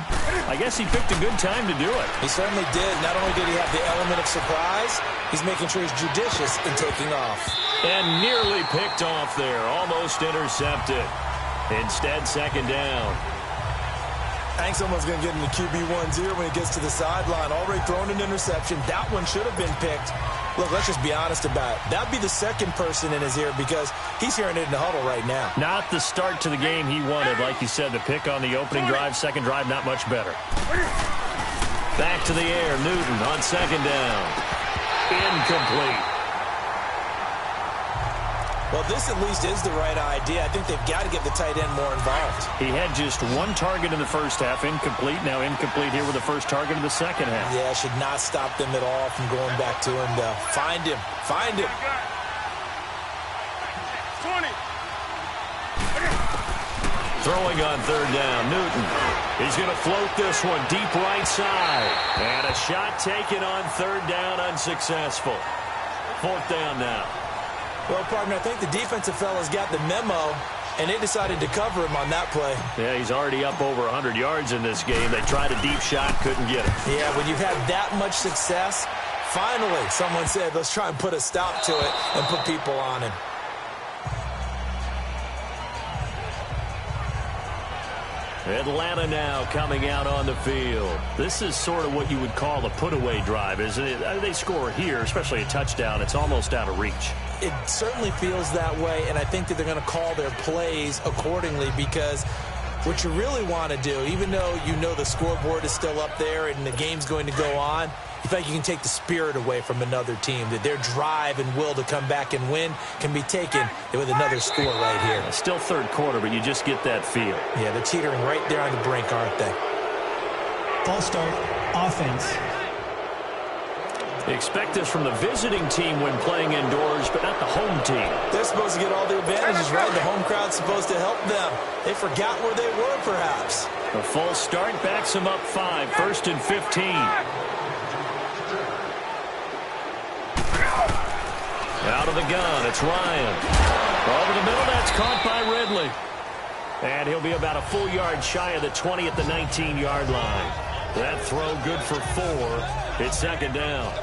Speaker 2: I guess he picked a good time to do it.
Speaker 3: He certainly did. Not only did he have the element of surprise, he's making sure he's judicious in taking off.
Speaker 2: And nearly picked off there. Almost intercepted. Instead, 2nd down.
Speaker 3: I think someone's going to get in the QB1's ear when he gets to the sideline. Already thrown an interception. That one should have been picked. Look, let's just be honest about it. That'd be the second person in his ear because he's hearing it in the huddle right now.
Speaker 2: Not the start to the game he wanted. Like you said, the pick on the opening drive, second drive, not much better. Back to the air, Newton on 2nd down. Incomplete.
Speaker 7: Well, this at least is the right idea. I think they've got to get the tight end more involved.
Speaker 2: He had just one target in the first half, incomplete. Now incomplete here with the first target in the second half.
Speaker 7: Yeah, should not stop them at all from going back to him, though. Find him. Find him.
Speaker 5: 20.
Speaker 2: Throwing on third down, Newton. He's going to float this one deep right side. And a shot taken on third down, unsuccessful. Fourth down now.
Speaker 7: Well, partner, I think the defensive fellas got the memo, and they decided to cover him on that play.
Speaker 2: Yeah, he's already up over 100 yards in this game. They tried a deep shot, couldn't get it.
Speaker 7: Yeah, when you've had that much success, finally someone said, let's try and put a stop to it and put people on him.
Speaker 2: Atlanta now coming out on the field. This is sort of what you would call a put-away drive, isn't it? They score here, especially a touchdown. It's almost out of reach.
Speaker 7: It certainly feels that way, and I think that they're going to call their plays accordingly, because what you really want to do, even though you know the scoreboard is still up there and the game's going to go on, you feel like you can take the spirit away from another team, that their drive and will to come back and win can be taken with another score right here.
Speaker 2: Still third quarter, but you just get that feel.
Speaker 7: Yeah, they're teetering right there on the brink, aren't they?
Speaker 4: False start, offense.
Speaker 2: They expect this from the visiting team when playing indoors, but not the home team.
Speaker 7: They're supposed to get all the advantages, right? The home crowd's supposed to help them. They forgot where they were, perhaps.
Speaker 2: The false start backs them up 5, 1st and 15. Out of the gun, it's Ryan. Over the middle, that's caught by Ridley. And he'll be about a full yard shy of the 20 at the 19-yard line. That throw good for 4. It's second down.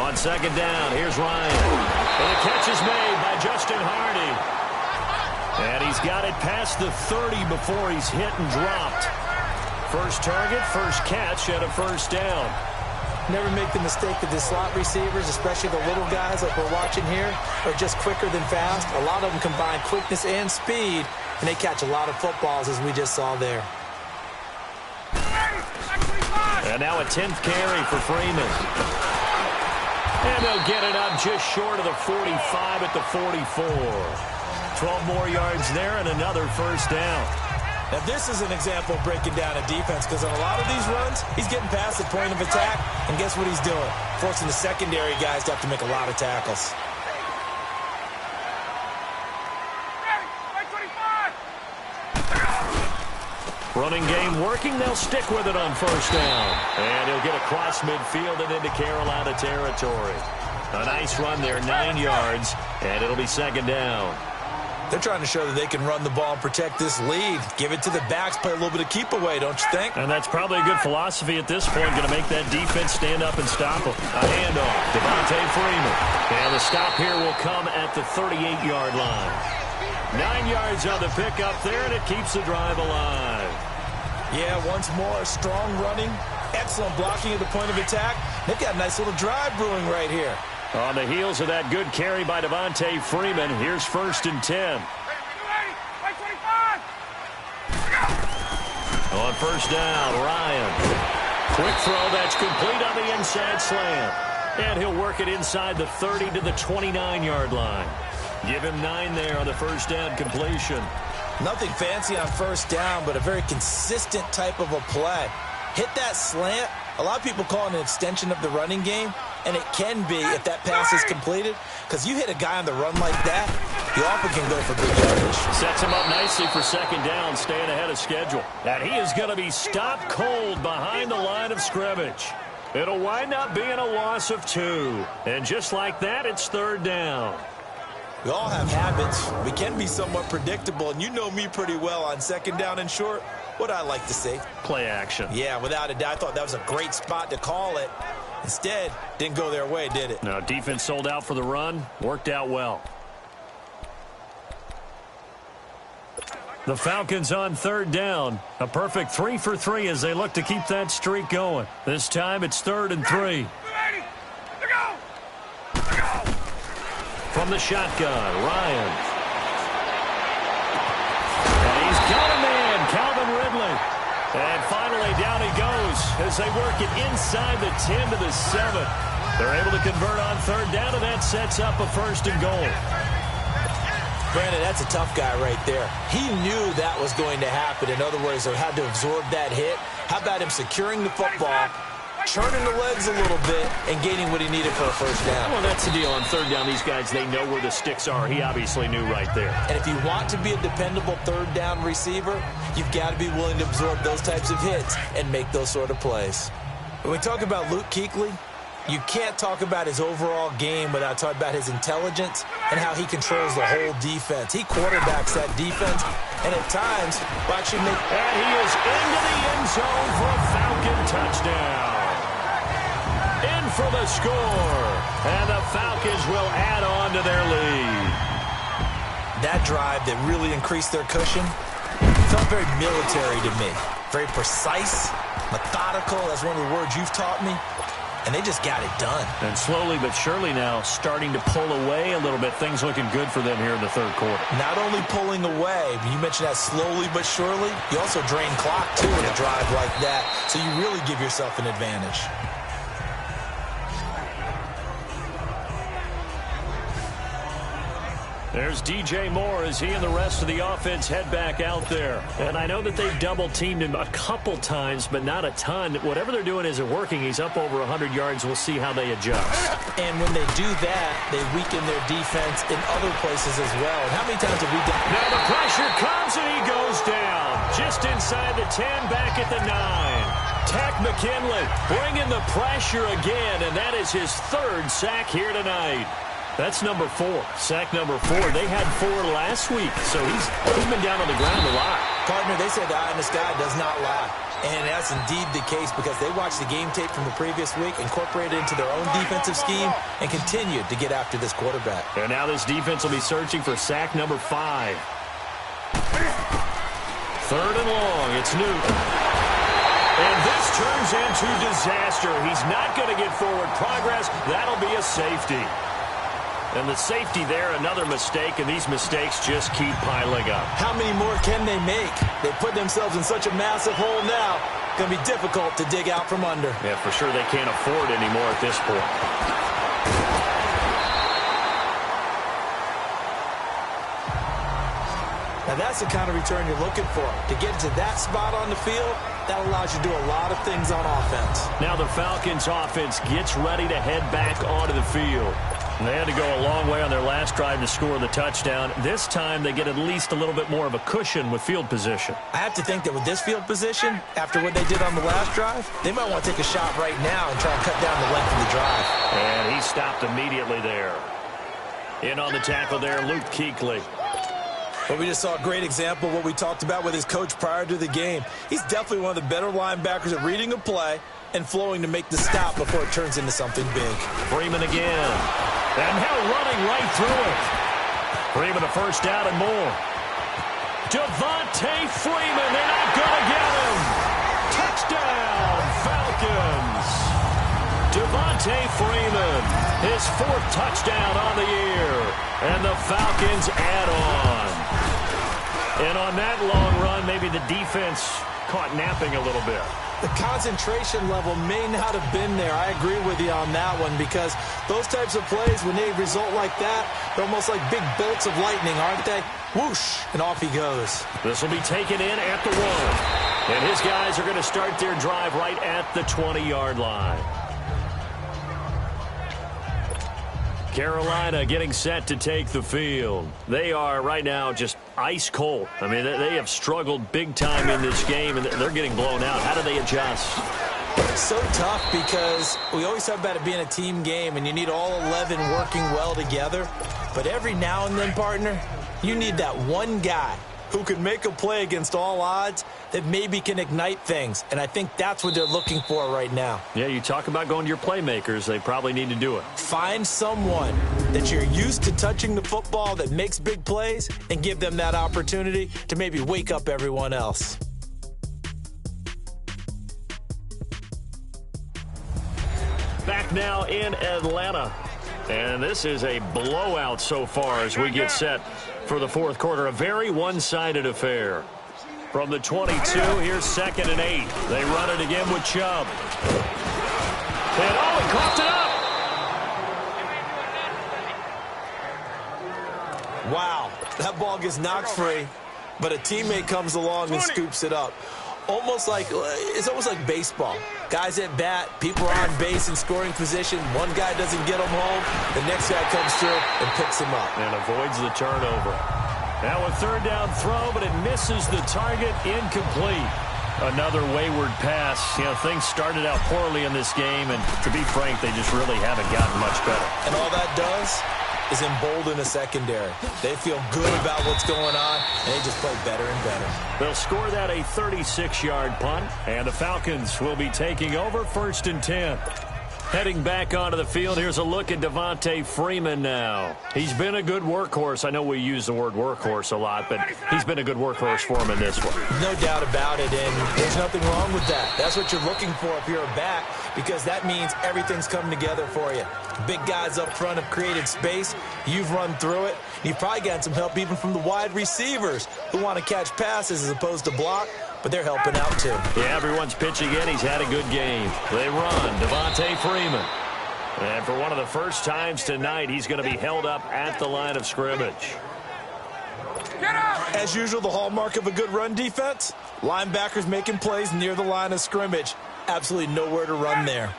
Speaker 2: On second down, here's Ryan. And the catch is made by Justin Hardy. And he's got it past the 30 before he's hit and dropped. First target, first catch, and a first down.
Speaker 7: Never make the mistake that the slot receivers, especially the little guys like we're watching here, are just quicker than fast. A lot of them combine quickness and speed, and they catch a lot of footballs, as we just saw there.
Speaker 2: And now a 10th carry for Freeman. And they'll get it up just short of the 45 at the 44. 12 more yards there and another first down.
Speaker 7: Now, this is an example of breaking down a defense, because on a lot of these runs, he's getting past the point of attack, and guess what he's doing? Forcing the secondary guys to have to make a lot of tackles.
Speaker 2: Running game working. They'll stick with it on first down. And he'll get across midfield and into Carolina territory. A nice run there, 9 yards, and it'll be second down.
Speaker 7: They're trying to show that they can run the ball and protect this lead. Give it to the backs, play a little bit of keep away, don't you think?
Speaker 2: And that's probably a good philosophy at this point. Going to make that defense stand up and stop them. A handoff, Devontae Freeman. And the stop here will come at the 38-yard line. 9 yards on the pickup there, and it keeps the drive alive.
Speaker 7: Yeah, once more, strong running, excellent blocking at the point of attack. They've got a nice little drive brewing right here.
Speaker 2: On the heels of that good carry by Devontae Freeman, here's 1st and 10. On first down, Ryan. Quick throw that's complete on the inside slant. And he'll work it inside the 30 to the 29-yard line. Give him 9 there on the first down completion.
Speaker 7: Nothing fancy on first down, but a very consistent type of a play. Hit that slant. A lot of people call it an extension of the running game, and it can be if that pass is completed, because you hit a guy on the run like that, you often can go for big yardage.
Speaker 2: Sets him up nicely for second down, staying ahead of schedule. And he is going to be stopped cold behind the line of scrimmage. It'll wind up being a loss of 2. And just like that, it's third down.
Speaker 7: We all have habits. We can be somewhat predictable, and you know me pretty well on second down and short. What I like to see.
Speaker 2: Play action.
Speaker 7: Yeah, without a doubt. I thought that was a great spot to call it. Instead, didn't go their way, did it?
Speaker 2: No, defense sold out for the run. Worked out well. The Falcons on third down. A perfect 3 for 3 as they look to keep that streak going. This time it's 3rd and 3. From the shotgun, Ryan. And he's got a man, Calvin Ridley. And finally down he goes as they work it inside the 10 to the 7. They're able to convert on third down, and that sets up a 1st and goal.
Speaker 7: Brandon, that's a tough guy right there. He knew that was going to happen. In other words, he had to absorb that hit. How about him securing the football, churning the legs a little bit, and gaining what he needed for a 1st down?
Speaker 2: Well, that's the deal. On third down, these guys, they know where the sticks are. He obviously knew right there.
Speaker 7: And if you want to be a dependable 3rd down receiver, you've got to be willing to absorb those types of hits and make those sort of plays. When we talk about Luke Kuechly, you can't talk about his overall game without talking about his intelligence and how he controls the whole defense. He quarterbacks that defense, and at times, watch him make...
Speaker 2: And he is into the end zone for a Falcon touchdown. In for the score, and the Falcons will add on to their lead.
Speaker 7: That drive that really increased their cushion felt very military to me. Very precise, methodical, that's one of the words you've taught me. And they just got it done.
Speaker 2: And slowly but surely now starting to pull away a little bit. Things looking good for them here in the 3rd quarter.
Speaker 7: Not only pulling away, but you mentioned that slowly but surely. You also drain clock, too, in a drive like that. So you really give yourself an advantage.
Speaker 2: There's DJ Moore as he and the rest of the offense head back out there. And I know that they've double-teamed him a couple times, but not a ton. Whatever they're doing isn't working. He's up over 100 yards. We'll see how they adjust.
Speaker 7: And when they do that, they weaken their defense in other places as well. And how many times have we done?
Speaker 2: Now the pressure comes and he goes down. Just inside the 10, back at the 9. Tack McKinley bringing the pressure again, and that is his 3rd sack here tonight. That's number 4. Sack number 4. They had 4 last week, so he's been down on the ground a lot.
Speaker 7: Partner, they said the eye in the sky does not lie. And that's indeed the case because they watched the game tape from the previous week, incorporated it into their own defensive scheme, and continued to get after this quarterback.
Speaker 2: And now this defense will be searching for sack number 5. 3rd and long. It's Newton. And this turns into disaster. He's not going to get forward progress. That'll be a safety. And the safety there, another mistake, and these mistakes just keep piling up.
Speaker 7: How many more can they make? They put themselves in such a massive hole now. Going to be difficult to dig out from under.
Speaker 2: Yeah, for sure they can't afford anymore at this point.
Speaker 7: Now that's the kind of return you're looking for. To get to that spot on the field, that allows you to do a lot of things on offense.
Speaker 2: Now the Falcons offense gets ready to head back onto the field. They had to go a long way on their last drive to score the touchdown. This time they get at least a little bit more of a cushion with field position.
Speaker 7: I have to think that with this field position, after what they did on the last drive, they might want to take a shot right now and try and cut down the length of the drive.
Speaker 2: And he stopped immediately there. In on the tackle there, Luke Kuechly.
Speaker 7: But we just saw a great example of what we talked about with his coach prior to the game. He's definitely one of the better linebackers at reading a play and flowing to make the stop before it turns into something big.
Speaker 2: Freeman again. And now running right through it. Freeman a 1st down and more. Devontae Freeman, they're not going to get him. Touchdown, Falcons. Devontae Freeman, his 4th touchdown on the year. And the Falcons add on. And on that long run, maybe the defense caught napping a little bit.
Speaker 7: The concentration level may not have been there. I agree with you on that one because those types of plays, when they result like that, they're almost like big bolts of lightning, aren't they? Whoosh, and off he goes.
Speaker 2: This will be taken in at the 1. And his guys are going to start their drive right at the 20-yard line. Carolina getting set to take the field. They are right now just ice cold. I mean, they have struggled big time in this game, and they're getting blown out. How do they adjust?
Speaker 7: It's so tough because we always talk about it being a team game, and you need all 11 working well together. But every now and then, partner, you need that one guy who can make a play against all odds that maybe can ignite things. And I think that's what they're looking for right now.
Speaker 2: Yeah, you talk about going to your playmakers. They probably need to do it.
Speaker 7: Find someone that you're used to touching the football that makes big plays and give them that opportunity to maybe wake up everyone else.
Speaker 2: Back now in Atlanta. And this is a blowout so far as we get set for the fourth quarter. A very one-sided affair. From the 22, here's 2nd and 8. They run it again with Chubb. And he coughed it up.
Speaker 7: Wow, that ball gets knocked free, but a teammate comes along and scoops it up. It's almost like baseball. Guys at bat, people are on base in scoring position. One guy doesn't get him home. The next guy comes through and picks him up.
Speaker 2: And avoids the turnover. Now a 3rd down throw, but it misses the target. Incomplete. Another wayward pass. Things started out poorly in this game, and to be frank, they just really haven't gotten much better.
Speaker 7: And all that does is embolden a secondary. They feel good about what's going on, and they just play better and better.
Speaker 2: They'll score that a 36-yard punt, and the Falcons will be taking over 1st and 10. Heading back onto the field, here's a look at Devontae Freeman now. He's been a good workhorse. I know we use the word workhorse a lot, but he's been a good workhorse for him in this one.
Speaker 7: No doubt about it, and there's nothing wrong with that. That's what you're looking for if you're a back, because that means everything's coming together for you. Big guys up front have created space. You've run through it. You've probably gotten some help even from the wide receivers who want to catch passes as opposed to block, but they're helping out too.
Speaker 2: Yeah, everyone's pitching in. He's had a good game. They run. Devontae Freeman. And for one of the first times tonight, he's going to be held up at the line of scrimmage.
Speaker 7: As usual, the hallmark of a good run defense, linebackers making plays near the line of scrimmage. Absolutely nowhere to run there.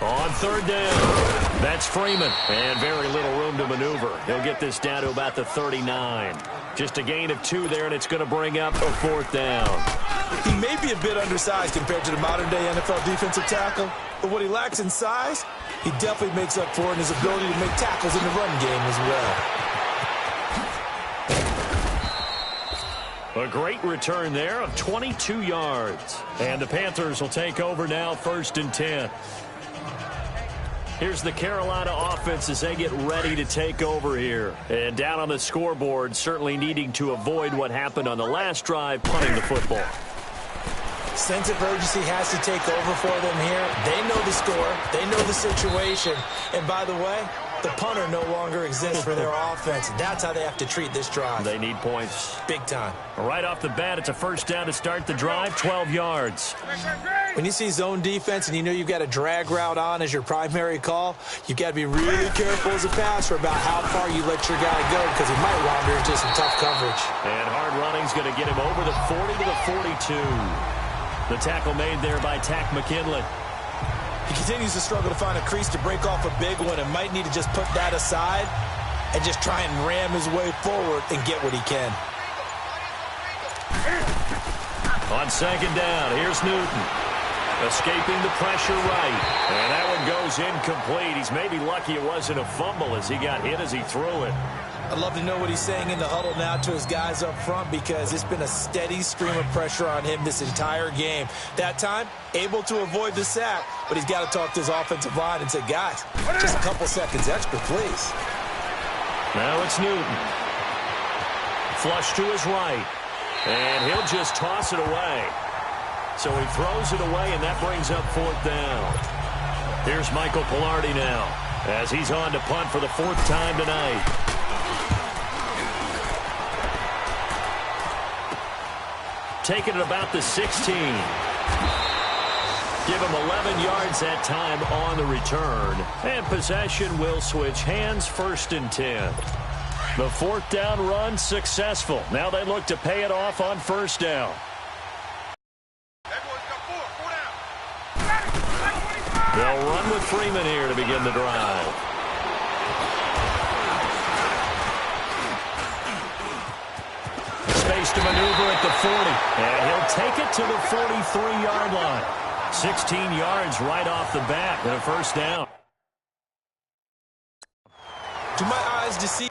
Speaker 2: On 3rd down, that's Freeman, and very little room to maneuver. He'll get this down to about the 39. Just a gain of 2 there, and it's going to bring up a 4th down.
Speaker 7: He may be a bit undersized compared to the modern-day NFL defensive tackle, but what he lacks in size, he definitely makes up for in his ability to make tackles in the run game as well.
Speaker 2: A great return there of 22 yards. And the Panthers will take over now 1st and 10. Here's the Carolina offense as they get ready to take over here. And down on the scoreboard, certainly needing to avoid what happened on the last drive, punting the football.
Speaker 7: Sense of urgency has to take over for them here. They know the score. They know the situation. And by the way, the punter no longer exists for their offense. That's how they have to treat this drive.
Speaker 2: They need points.
Speaker 7: Big time.
Speaker 2: Right off the bat, it's a 1st down to start the drive, 12 yards.
Speaker 7: When you see zone defense and you know you've got a drag route on as your primary call, you've got to be really careful as a passer about how far you let your guy go because he might wander into some tough coverage.
Speaker 2: And hard running's going to get him over the 40 to the 42. The tackle made there by Tack McKinley.
Speaker 7: He continues to struggle to find a crease to break off a big one and might need to just put that aside and just try and ram his way forward and get what he can.
Speaker 2: On 2nd down, here's Newton. Escaping the pressure right. And that one goes incomplete. He's maybe lucky it wasn't a fumble as he got hit as he threw it.
Speaker 7: I'd love to know what he's saying in the huddle now to his guys up front because it's been a steady stream of pressure on him this entire game. That time, able to avoid the sack, but he's got to talk to his offensive line and say, guys, just a couple seconds extra, please.
Speaker 2: Now it's Newton. Flush to his right. And he'll just toss it away. So he throws it away, and that brings up 4th down. Here's Michael Pilardi now as he's on to punt for the 4th time tonight. Taking it about the 16. Give him 11 yards that time on the return. And possession will switch hands, 1st and 10. The 4th down run successful. Now they look to pay it off on 1st down. They'll run with Freeman here to begin the drive. Space to maneuver at the 40. And he'll take it to the 43-yard line. 16 yards right off the bat and a 1st down.
Speaker 7: To my eyes, to see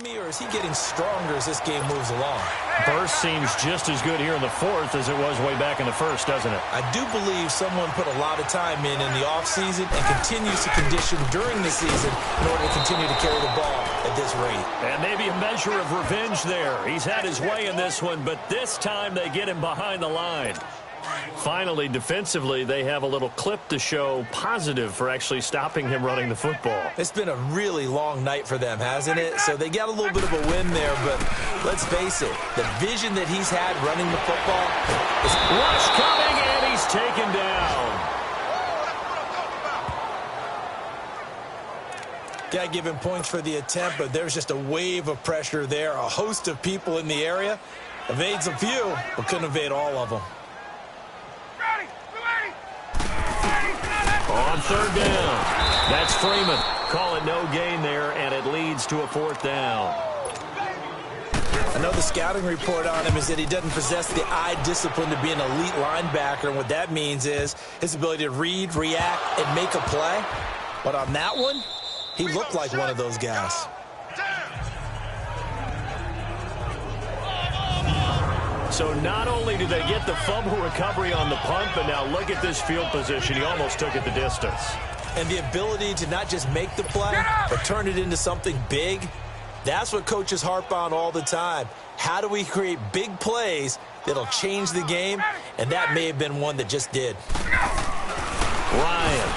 Speaker 7: Me, or is he getting stronger as this game moves along?
Speaker 2: Burst seems just as good here in the fourth as it was way back in the first, doesn't it?
Speaker 7: I do believe someone put a lot of time in the offseason and continues to condition during the season in order to continue to carry the ball at this rate.
Speaker 2: And maybe a measure of revenge there. He's had his way in this one, but this time they get him behind the line. Finally, defensively, they have a little clip to show positive for actually stopping him running the football.
Speaker 7: It's been a really long night for them, hasn't it? So they got a little bit of a win there, but let's face it, the vision that he's had running the football is
Speaker 2: rush coming, and he's taken down.
Speaker 7: Got to give him points for the attempt, but there's just a wave of pressure there. A host of people in the area. Evades a few, but couldn't evade all of them.
Speaker 2: On third down, that's Freeman. Call it no gain there, and it leads to a fourth down.
Speaker 7: I know the scouting report on him is that he doesn't possess the eye discipline to be an elite linebacker, and what that means is his ability to read, react, and make a play. But on that one, he looked like one of those guys.
Speaker 2: So not only did they get the fumble recovery on the punt, but now look at this field position. He almost took it the distance.
Speaker 7: And the ability to not just make the play, but turn it into something big, that's what coaches harp on all the time. How do we create big plays that'll change the game? And that may have been one that just did.
Speaker 2: Ryan.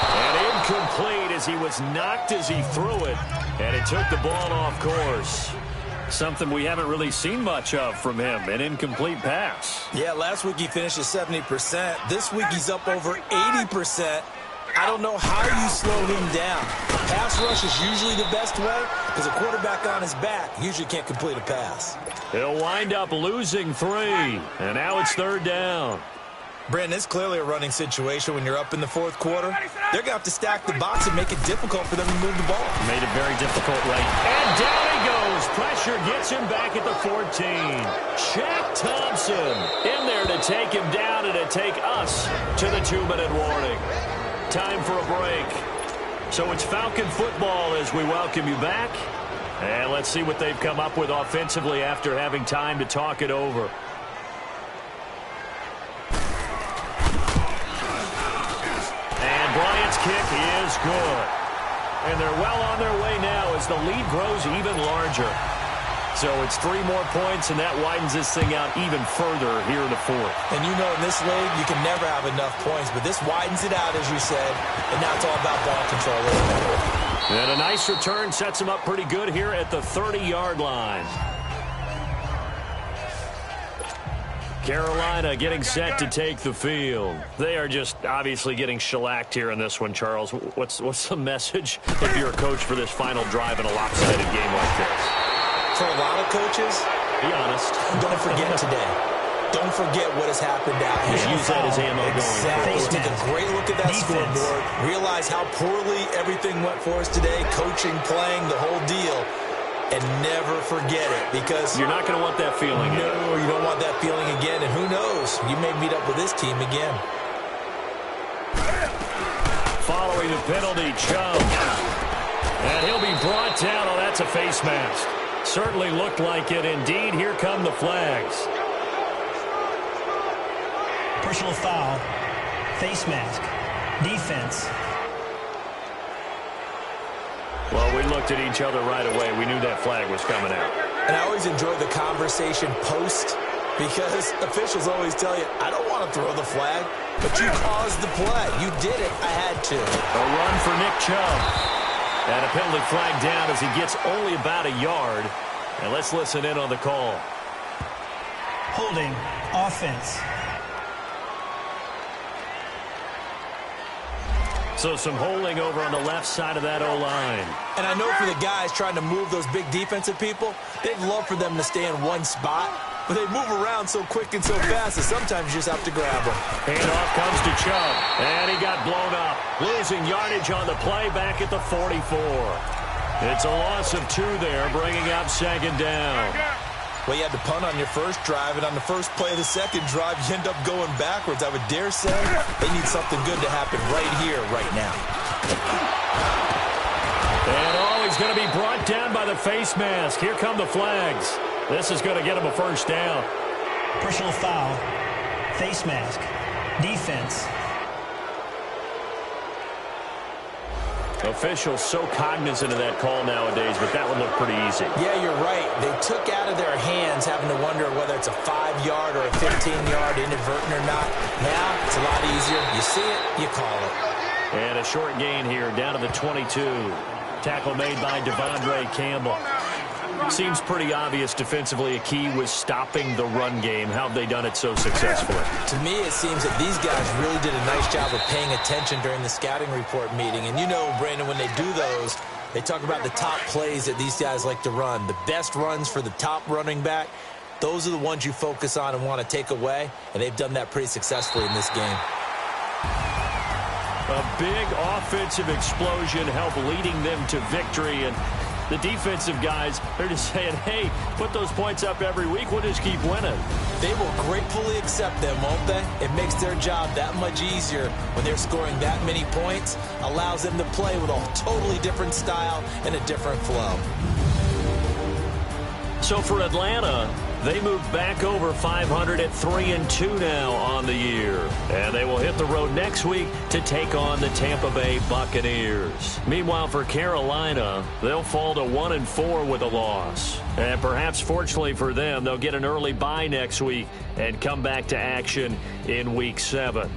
Speaker 2: And incomplete as he was knocked as he threw it. And it took the ball off course. Something we haven't really seen much of from him, an incomplete pass.
Speaker 7: Yeah, last week he finished at 70%. This week he's up over 80%. I don't know how you slow him down. Pass rush is usually the best way because a quarterback on his back usually can't complete a pass.
Speaker 2: He'll wind up losing 3, and now it's third down.
Speaker 7: Brandon, it's clearly a running situation when you're up in the fourth quarter. They're going to have to stack the box and make it difficult for them to move the ball.
Speaker 2: Made it very difficult, right? And down he goes. Pressure gets him back at the 14. Shaq Thompson in there to take him down and to take us to the 2-minute warning. Time for a break. So it's Falcon football as we welcome you back. And let's see what they've come up with offensively after having time to talk it over. Bryant's kick is good. And they're well on their way now as the lead grows even larger. So it's 3 more points, and that widens this thing out even further here in the fourth.
Speaker 7: And you know in this league, you can never have enough points, but this widens it out, as you said, and now it's all about ball control, isn't it?
Speaker 2: And a nice return sets him up pretty good here at the 30-yard line. Carolina getting set to take the field. They are just obviously getting shellacked here in this one, Charles. What's the message if you're a coach for this final drive in a lopsided game like this?
Speaker 7: For a lot of coaches,
Speaker 2: be honest.
Speaker 7: Don't forget today. Don't forget what has happened out here.
Speaker 2: Just use that as ammo
Speaker 7: exactly.
Speaker 2: going.
Speaker 7: Take a great look at that scoreboard. Realize how poorly everything went for us today. Coaching, playing, the whole deal. And never forget it, because
Speaker 2: you're not going to want that feeling again.
Speaker 7: No, you don't want that feeling again, and who knows, you may meet up with this team again.
Speaker 2: Following the penalty, Chubb. And he'll be brought down. Oh, that's a face mask. Certainly looked like it. Indeed, here come the flags.
Speaker 4: Personal foul, face mask, defense.
Speaker 2: Well, we looked at each other right away. We knew that flag was coming out.
Speaker 7: And I always enjoy the conversation post, because officials always tell you, I don't want to throw the flag, but you caused the play. You did it. I had to.
Speaker 2: A run for Nick Chubb. And a penalty flag down as he gets only about a yard. And let's listen in on the call.
Speaker 4: Holding, offense.
Speaker 2: So some holding over on the left side of that O-line.
Speaker 7: And I know for the guys trying to move those big defensive people, they'd love for them to stay in one spot, but they move around so quick and so fast that sometimes you just have to grab them.
Speaker 2: Handoff comes to Chubb, and he got blown up. Losing yardage on the play back at the 44. It's a loss of 2 there, bringing up second down.
Speaker 7: Well, you had to punt on your first drive, and on the first play of the second drive, you end up going backwards. I would dare say they need something good to happen right here, right now.
Speaker 2: And all he's going to be brought down by the face mask. Here come the flags. This is going to get him a first down.
Speaker 4: Personal foul. Face mask. Defense.
Speaker 2: Officials so cognizant of that call nowadays, but that one looked pretty easy.
Speaker 3: Yeah, you're right. They took out of their hands having to wonder whether it's a 5-yard or a 15-yard inadvertent or not. Now, it's a lot easier. You see it, you call it.
Speaker 2: And a short gain here, down to the 22. Tackle made by Devondre Campbell. Seems pretty obvious defensively a key was stopping the run game. How have they done it so successfully?
Speaker 3: To me, it seems that these guys really did a nice job of paying attention during the scouting report meeting. And you know, Brandon, when they do those, they talk about the top plays that these guys like to run. The best runs for the top running back, those are the ones you focus on and want to take away. And they've done that pretty successfully in this game.
Speaker 2: A big offensive explosion helped leading them to victory. And the defensive guys, they're just saying, hey, put those points up every week. We'll just keep winning.
Speaker 3: They will gratefully accept them, won't they? It makes their job that much easier when they're scoring that many points. Allows them to play with a totally different style and a different flow.
Speaker 2: So for Atlanta, they moved back over 500 at 3-2 now on the year. And they will hit the road next week to take on the Tampa Bay Buccaneers. Meanwhile, for Carolina, they'll fall to 1-4 with a loss. And perhaps fortunately for them, they'll get an early bye next week and come back to action in Week 7.